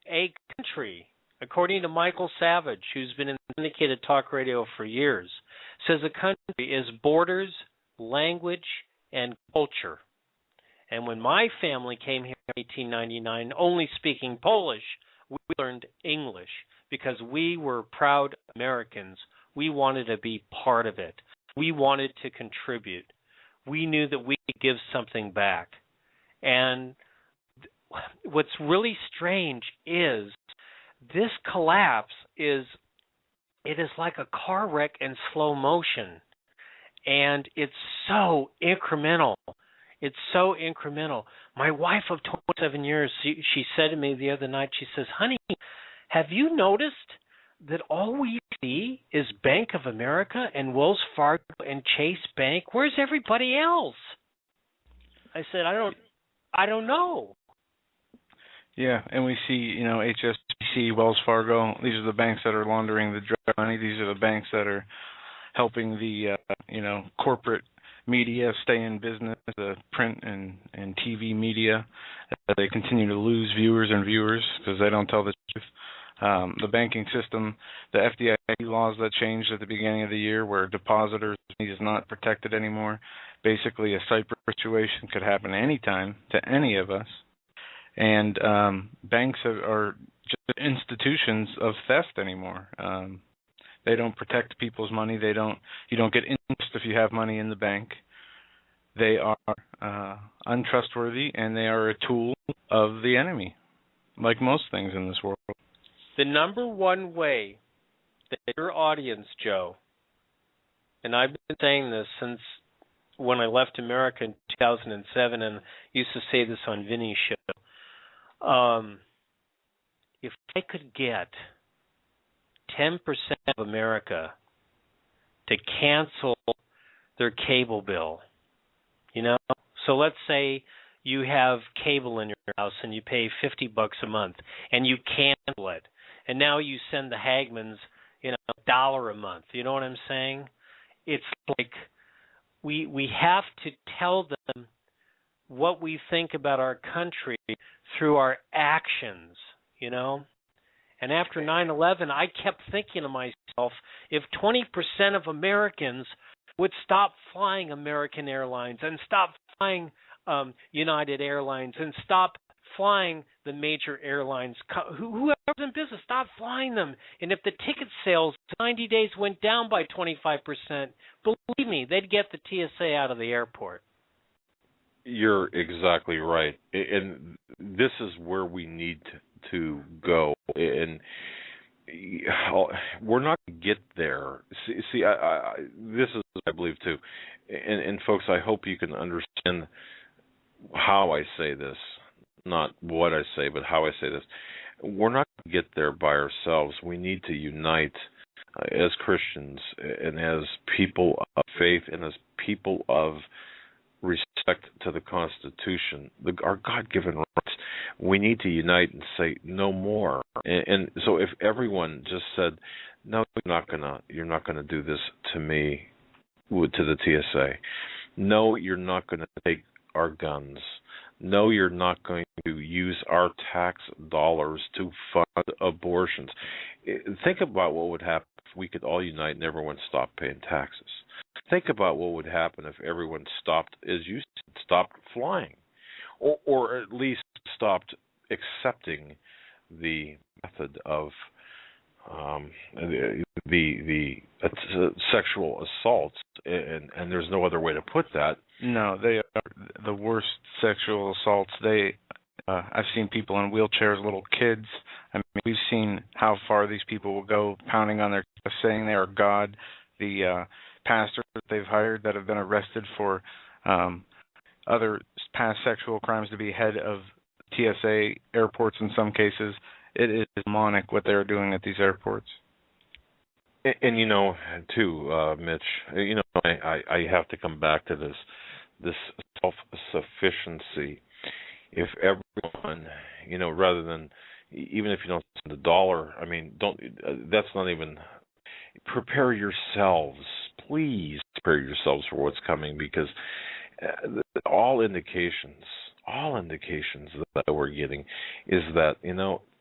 a country, according to Michael Savage, who's been in syndicated talk radio for years, says a country is borders, language, and culture. And when my family came here in 1899, only speaking Polish, we learned English because we were proud Americans. We wanted to be part of it. We wanted to contribute. We knew that we could give something back. And what's really strange is this collapse is like a car wreck in slow motion. And it's so incremental. It's so incremental. My wife of 27 years, she said to me the other night, she says, honey, have you noticed that all we see is Bank of America and Wells Fargo and Chase Bank? Where's everybody else? I said, I don't know. Yeah, and we see, HSBC, Wells Fargo. These are the banks that are laundering the drug money. These are the banks that are helping the, corporate media stay in business, the print and TV media. They continue to lose viewers because they don't tell the truth. The banking system, the FDIC laws that changed at the beginning of the year where depositors' money is not protected anymore. Basically, a Cyprus situation could happen anytime to any of us. And banks are just institutions of theft anymore. They don't protect people's money. You don't get interest if you have money in the bank. They are untrustworthy, and they are a tool of the enemy, like most things in this world. The number one way that your audience, Joe, and I've been saying this since when I left America in 2007, and used to say this on Vinny's show, if I could get 10% of America to cancel their cable bill, so let's say you have cable in your house and you pay $50 a month and you cancel it, and now you send the Hagmans, $1 a month. You know what I'm saying? It's like we have to tell them what we think about our country through our actions, And after 9/11, I kept thinking to myself, if 20% of Americans would stop flying American Airlines and stop flying United Airlines and stop flying the major airlines, whoever's in business, stop flying them. And if the ticket sales 90 days went down by 25%, believe me, they'd get the TSA out of the airport. You're exactly right. And this is where we need to go. And we're not going to get there. See, this is what I believe too. And folks, I hope you can understand how I say this, not what I say, but how I say this. We're not going to get there by ourselves. We need to unite as Christians and as people of faith and as people of respect to the Constitution, our God-given rights. We need to unite and say no more. And so, if everyone just said, "No, you're not gonna do this to me," to the TSA. No, you're not going to take our guns. No, you're not going to use our tax dollars to fund abortions. Think about what would happen if we could all unite and everyone stopped paying taxes. Think about what would happen if everyone stopped, as you said, stopped flying, or at least stopped accepting the method of the sexual assaults, and there's no other way to put that. No, they are the worst sexual assaults. I've seen people in wheelchairs, little kids. I mean, we've seen how far these people will go, pounding on their chest, saying they are God. The pastors that they've hired that have been arrested for other past sexual crimes to be head of TSA airports in some cases. It is demonic what they're doing at these airports. And too, Mitch, I have to come back to this self-sufficiency. If everyone, rather than, even if you don't spend $1, I mean, that's not even, prepare yourselves. Please prepare yourselves for what's coming, because all indications that we're getting is that,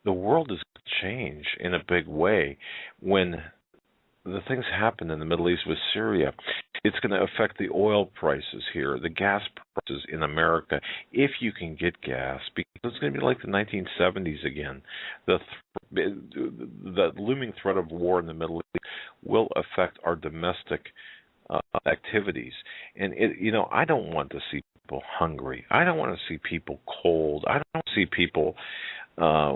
the world is going to change in a big way when the things happen in the Middle East with Syria. It's going to affect the oil prices here, the gas prices in America, if you can get gas, because it's going to be like the 1970s again. The looming threat of war in the Middle East will affect our domestic activities. And, I don't want to see people hungry. I don't want to see people cold. I don't want to see people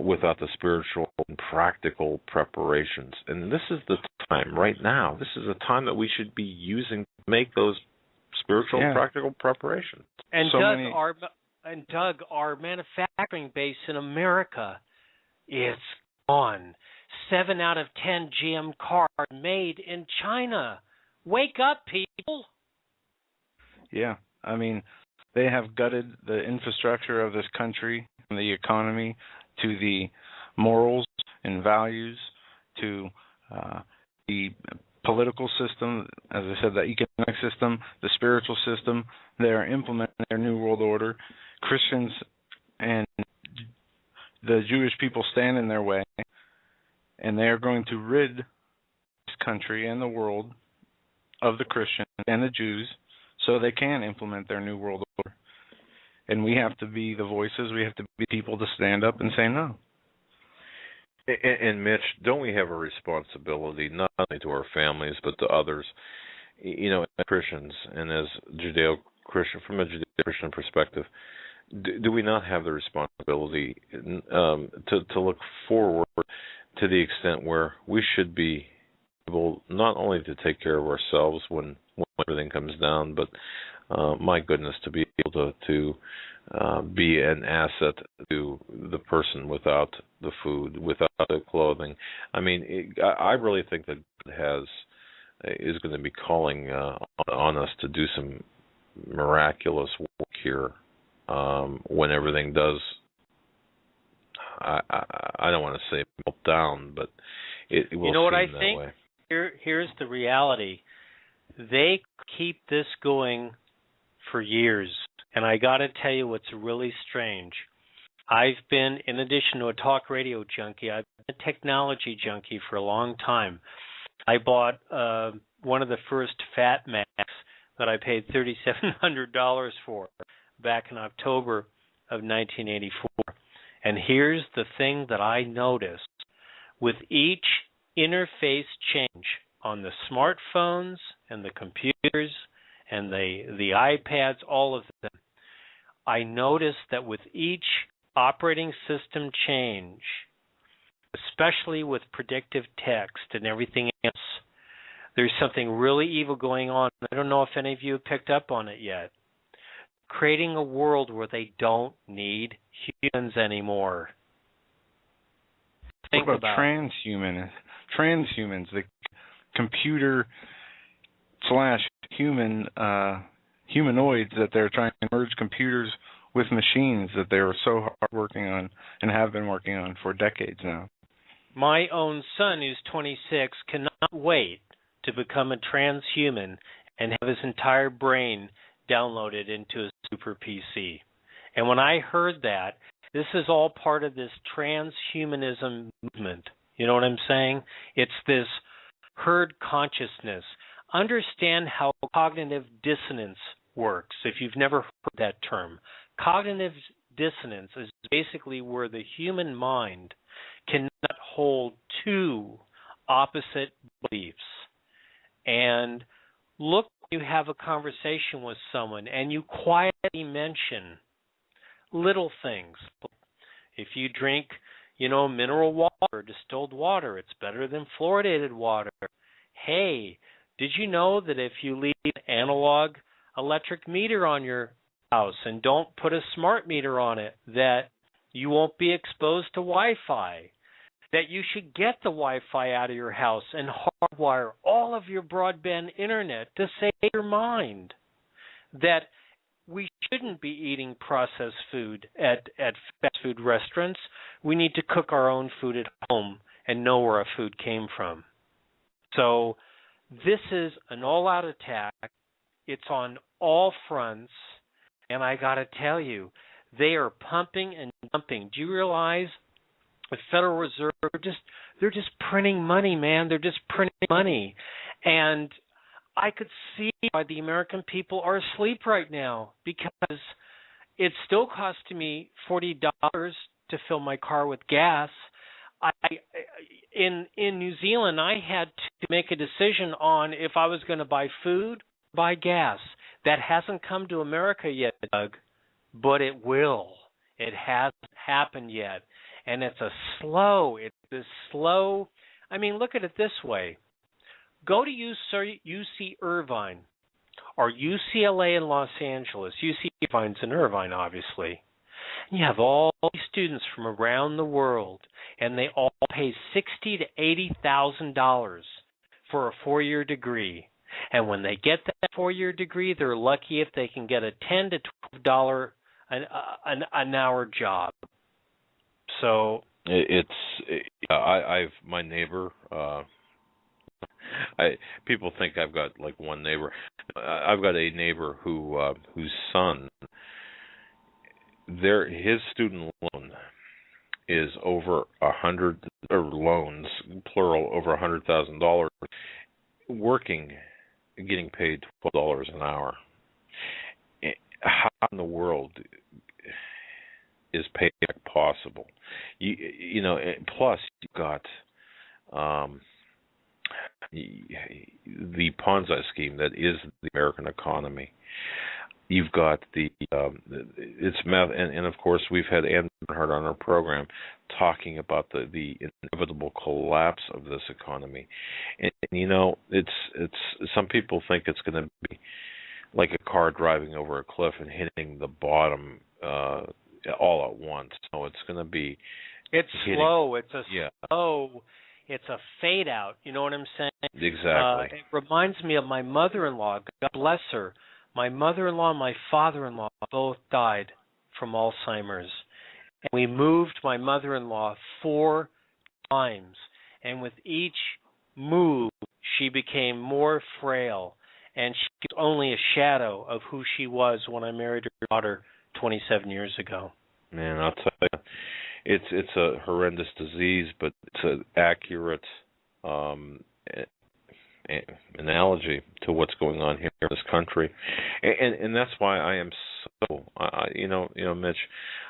without the spiritual and practical preparations. And this is the time right now. This is the time that we should be using to make those spiritual and practical preparations. And Doug, our manufacturing base in America is gone. 7 out of 10 GM cars made in China. Wake up, people. Yeah, I mean, they have gutted the infrastructure of this country, from the economy to the morals and values, to the political system, as I said, the economic system, the spiritual system. They are implementing their New World Order. Christians and the Jewish people stand in their way, and they are going to rid this country and the world of the Christians and the Jews so they can implement their New World Order. And we have to be the voices. We have to be people to stand up and say no. And Mitch, don't we have a responsibility not only to our families but to others, as Christians and as Judeo-Christian, from a Judeo-Christian perspective? Do we not have the responsibility to look forward to the extent where we should be able not only to take care of ourselves when everything comes down, but my goodness, to be able to be an asset to the person without the food, without the clothing. I mean, I really think that God is going to be calling on us to do some miraculous work here when everything does, I don't want to say melt down, but it will You know what seem I that think? way. Here's the reality. They keep this going for years. And I got to tell you what's really strange. I've been, in addition to a talk radio junkie, I've been a technology junkie for a long time. I bought one of the first Fat Macs that I paid $3,700 for back in October of 1984. And here's the thing that I noticed. With each interface change on the smartphones and the computers and the iPads, all of them, I noticed that with each operating system change, especially with predictive text and everything else, there's something really evil going on. I don't know if any of you have picked up on it yet. Creating a world where they don't need humans anymore. Think what about about transhumans, the computer / human humanoids that they're trying to merge computers with machines that they were so hard working on and have been working on for decades now. My own son, who's 26, cannot wait to become a transhuman and have his entire brain downloaded into a super PC. And when I heard that, this is all part of this transhumanism movement. You know what I'm saying? It's this herd consciousness. Understand how cognitive dissonance works, if you've never heard that term. Cognitive dissonance is basically where the human mind cannot hold two opposite beliefs. And look, you have a conversation with someone and you quietly mention little things. If you drink, mineral water, distilled water, it's better than fluoridated water. Hey, did you know that if you leave an analog electric meter on your house and don't put a smart meter on it, that you won't be exposed to Wi-Fi? That you should get the Wi-Fi out of your house and hardwire all of your broadband internet to save your mind. That we shouldn't be eating processed food at fast food restaurants. We need to cook our own food at home and know where our food came from. So this is an all-out attack. It's on all fronts. And I got to tell you, they are pumping and dumping. Do you realize the Federal Reserve, they're just printing money, man. They're just printing money. And I could see why the American people are asleep right now, because it's still costing me $40 to fill my car with gas. In New Zealand, I had to make a decision on if I was going to buy food, buy gas. That hasn't come to America yet, Doug, but it will. It hasn't happened yet. And it's this slow. I mean, look at it this way. Go to UC Irvine or UCLA in Los Angeles. UC Irvine's in Irvine, obviously. You have all these students from around the world, and they all pay $60,000 to $80,000 for a 4-year degree. And when they get that 4-year degree, they're lucky if they can get a $10 to $12 an hour job. So I've my neighbor. People think I've got like one neighbor. I've got a neighbor whose son, his student loan is over 100, or loans plural, over $100,000. Working, getting paid $12 an hour. How in the world is payback possible? You know. Plus, you've got the Ponzi scheme that is the American economy. You've got it's math, and of course we've had Ann Bernhardt on our program talking about the inevitable collapse of this economy, and it's some people think it's going to be like a car driving over a cliff and hitting the bottom all at once. So it's going to be. It's slow. It's slow. It's a fade out. You know what I'm saying? Exactly. It reminds me of my mother-in-law. God bless her. My mother-in-law and my father-in-law both died from Alzheimer's. And we moved my mother-in-law 4 times. And with each move, she became more frail. And she's only a shadow of who she was when I married her daughter 27 years ago. Man, I'll tell you, it's a horrendous disease, but it's an accurate analogy to what's going on here in this country, and that's why I am so, Mitch,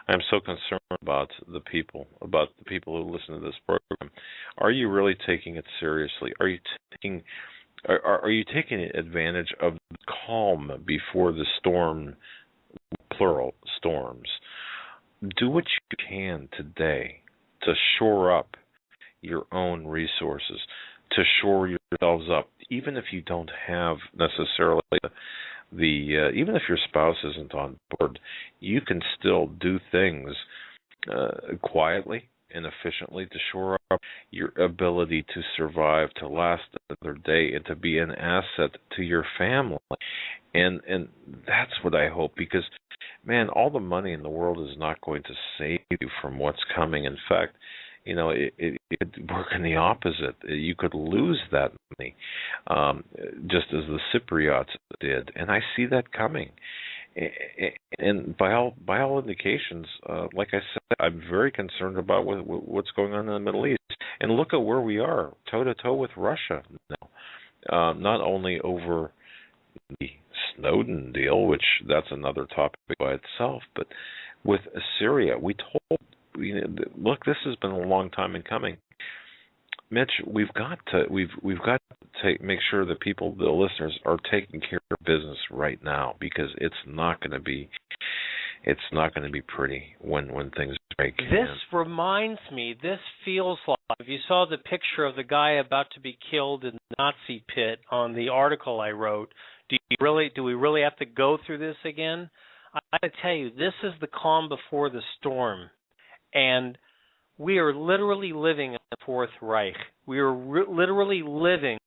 I am so concerned about the people who listen to this program. Are you really taking it seriously? Are you taking advantage of the calm before the storm, plural storms? Do what you can today to shore up your own resources, to shore yourselves up, even if you don't have necessarily even if your spouse isn't on board, you can still do things quietly and efficiently to shore up your ability to survive, to last another day, and to be an asset to your family. And that's what I hope, because, man, all the money in the world is not going to save you from what's coming. In fact, it could work in the opposite. You could lose that money, just as the Cypriots did, and I see that coming. And by all indications, like I said, I'm very concerned about what's going on in the Middle East. And look at where we are, toe-to-toe with Russia now. Not only over the Snowden deal, which that's another topic by itself, but with Syria. We told, look, this has been a long time in coming. Mitch, we've got to make sure that the listeners, are taking care of business right now, because it's not going to be pretty when things break. This reminds me. This feels like, if you saw the picture of the guy about to be killed in the Nazi pit on the article I wrote, do we really have to go through this again? I got to tell you, this is the calm before the storm, and we are literally living in the Fourth Reich. We are literally living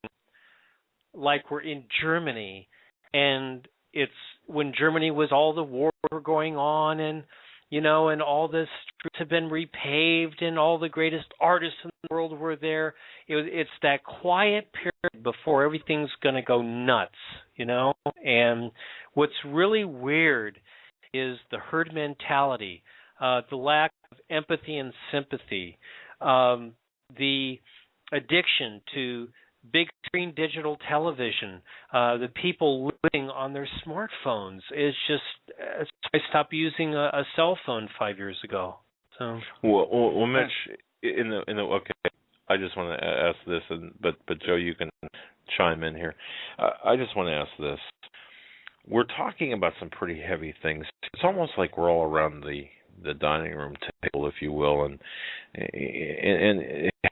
like we're in Germany, and it's when Germany was, all the wars were going on, and and all the streets have been repaved, and all the greatest artists in the world were there. It's that quiet period before everything's going to go nuts, And what's really weird is the herd mentality, the lack of empathy and sympathy, the addiction to big screen digital television, the people living on their smartphones. Is just, I stopped using a cell phone 5 years ago. So well, Mitch, okay, I just want to ask this, but Joe, you can chime in here. I just want to ask this. We're talking about some pretty heavy things. It's almost like we're all around the dining room table, if you will, and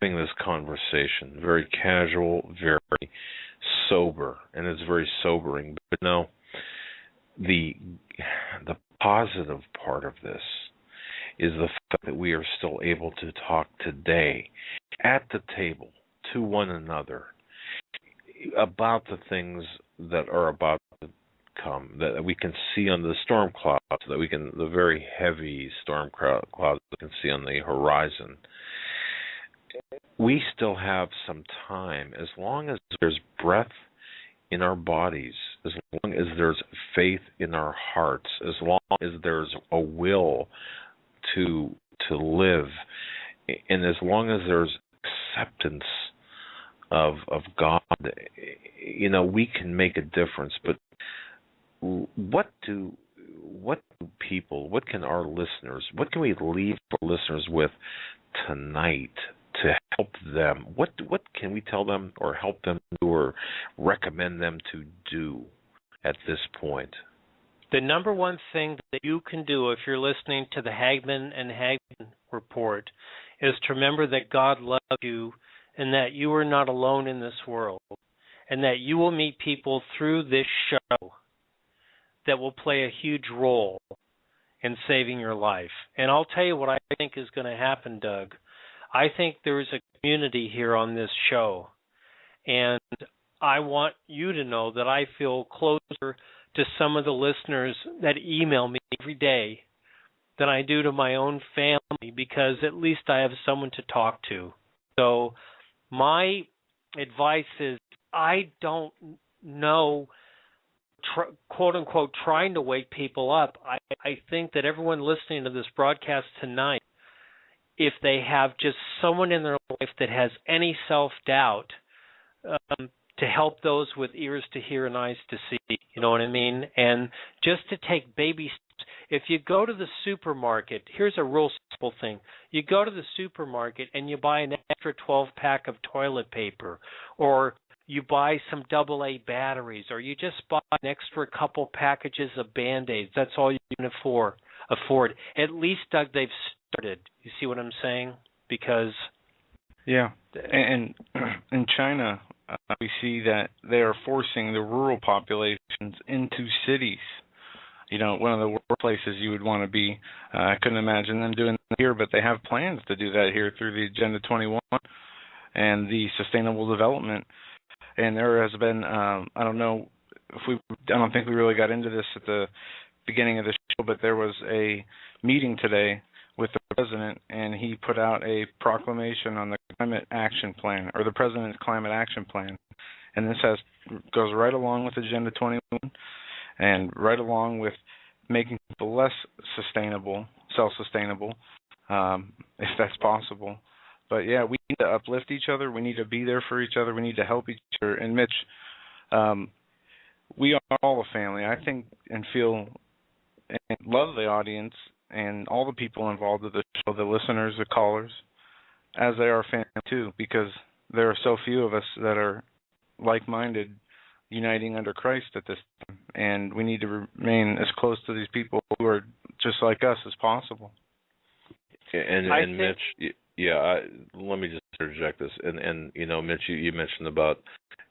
having this conversation, very casual, very sober, and it's very sobering. But no, the positive part of this is the fact that we are still able to talk today at the table to one another about the things that are about to come, that we can see on the storm clouds, the very heavy storm clouds that we can see on the horizon. We still have some time, as long as there's breath in our bodies, as long as there's faith in our hearts, as long as there's a will to live, and as long as there's acceptance of God, we can make a difference. But what can we leave our listeners with tonight to help them? What can we tell them or help them do or recommend them to do at this point? The number one thing that you can do if you're listening to the Hagmann and Hagmann report is to remember that God loves you, and that you are not alone in this world, and that you will meet people through this show that will play a huge role in saving your life. And I'll tell you what I think is going to happen, Doug. I think there's a community here on this show, and I want you to know that I feel closer to some of the listeners that email me every day than I do to my own family, because at least I have someone to talk to. So my advice is, I don't know, quote unquote, trying to wake people up. I think that everyone listening to this broadcast tonight, if they have just someone in their life that has any self-doubt, to help those with ears to hear and eyes to see, you know what I mean? And just to take baby steps. If you go to the supermarket, here's a real simple thing. You go to the supermarket and you buy an extra 12-pack of toilet paper, or you buy some AA batteries, or you just buy an extra couple packages of Band-Aids. That's all you can afford. At least, Doug, they've started. You see what I'm saying? Because... Yeah, and in China, we see that they are forcing the rural populations into cities. You know, one of the worst places you would want to be. I couldn't imagine them doing that here, but they have plans to do that here through the Agenda 21 and the Sustainable Development. And there has been, I don't think we really got into this at the beginning of the show, but there was a meeting today with the president, and he put out a proclamation on the climate action plan, or the president's climate action plan. And this goes right along with Agenda 21 and right along with making people less self-sustainable, if that's possible. But yeah, we need to uplift each other. We need to be there for each other. We need to help each other. And Mitch, we are all a family. I think and feel and love the audience and all the people involved with the show, the listeners, the callers, as they are family too, because there are so few of us that are like-minded, uniting under Christ at this time, and we need to remain as close to these people who are just like us as possible. And Mitch, let me just interject this. And you know, Mitch, you mentioned about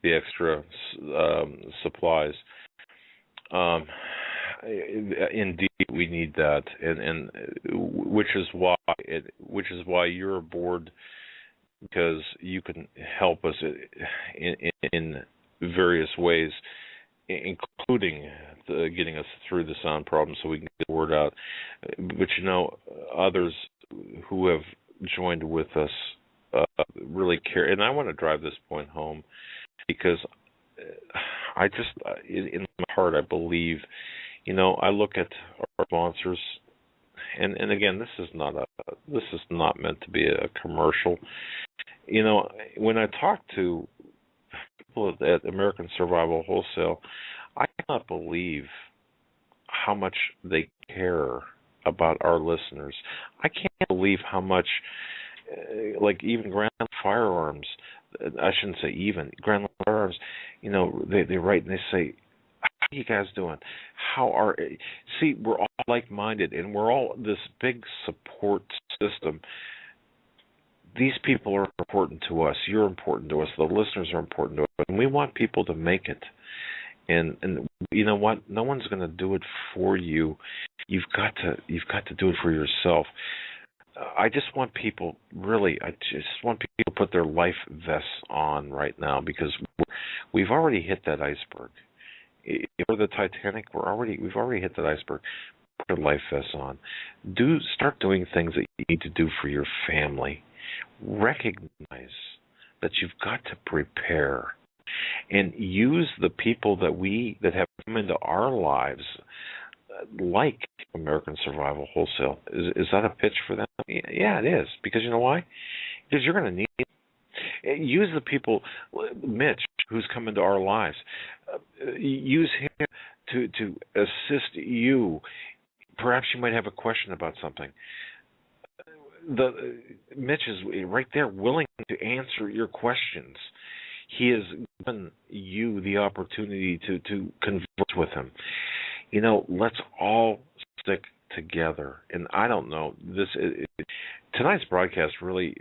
the extra supplies. Indeed, we need that, and which is why you're aboard, because you can help us in various ways, including getting us through the sound problem, so we can get the word out. But you know, others who have joined with us really care, and I want to drive this point home, because I just, in my heart, I believe. You know, I look at our sponsors, and again, this is not meant to be a commercial. You know, when I talk to people at American Survival Wholesale, I cannot believe how much they care about our listeners. I can't believe how much, like even Grand Firearms, I shouldn't say even, Grand Firearms, you know, they write and they say, how are you guys doing? We're all like-minded, and we're all this big support system. These people are important to us. You're important to us. The listeners are important to us. And we want people to make it. And you know what? No one's going to do it for you. You've got to do it for yourself. I just want people to put their life vests on right now, because we've already hit that iceberg. For the Titanic, we've already hit that iceberg. Put your life vests on. Start doing things that you need to do for your family. Recognize that you've got to prepare, and use the people that have come into our lives, like American Survival Wholesale. Is that a pitch for them? Yeah, it is. Because you know why? Because you're going to need it. Use the people, Mitch, who's come into our lives. Use him to assist you. Perhaps you might have a question about something. Mitch is right there, willing to answer your questions. He has given you the opportunity to converse with him. You know, let's all stick together. And I don't know, tonight's broadcast really,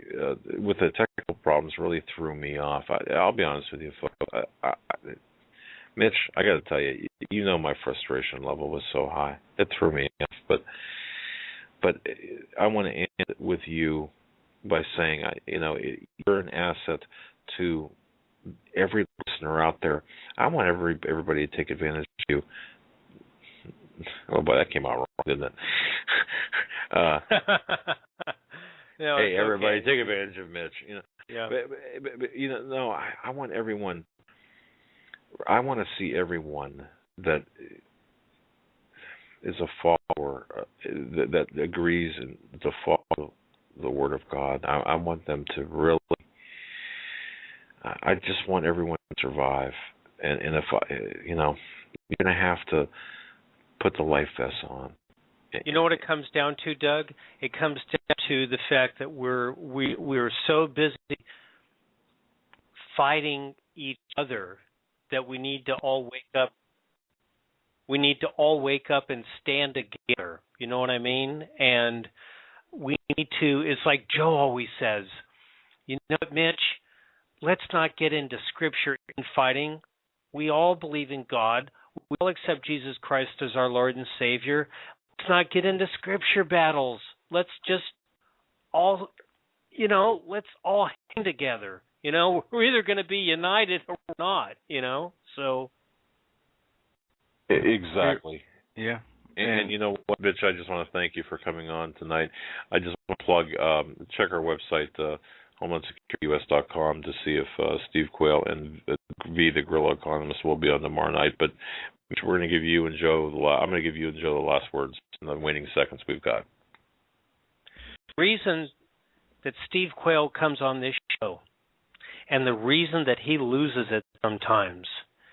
with the technical problems, really threw me off. I'll be honest with you, folks. Mitch, I got to tell you, you know my frustration level was so high. It threw me off. But I want to end it with you by saying, you're an asset to every listener out there. I want everybody to take advantage of you. Oh boy, that came out wrong, didn't it? No, hey, everybody, okay. take advantage of Mitch. Yeah. But no, I want everyone. I want to see everyone that is a follower that agrees and to follow the Word of God. I want them to really. I just want everyone to survive, and if you're gonna have to put the life vest on. You know what it comes down to, Doug? It comes down to the fact that we're so busy fighting each other that we need to all wake up. We need to all wake up and stand together. You know what I mean? And we need to. It's like Joe always says. You know what, Mitch? Let's not get into Scripture infighting. We all believe in God. We all accept Jesus Christ as our Lord and Savior. Let's not get into Scripture battles. Let's just all, let's all hang together. We're either going to be united or we're not, so. Exactly. Yeah. And you know what, Mitch, I just want to thank you for coming on tonight. I just want to plug, check our website, HomelandSecurityUS.com, to see if Steve Quayle and V, the Guerrilla Economist, will be on tomorrow night. But we're going to give you and Joe I'm going to give you and Joe the last words in the waning seconds we've got. The reason that Steve Quayle comes on this show, and the reason that he loses it sometimes,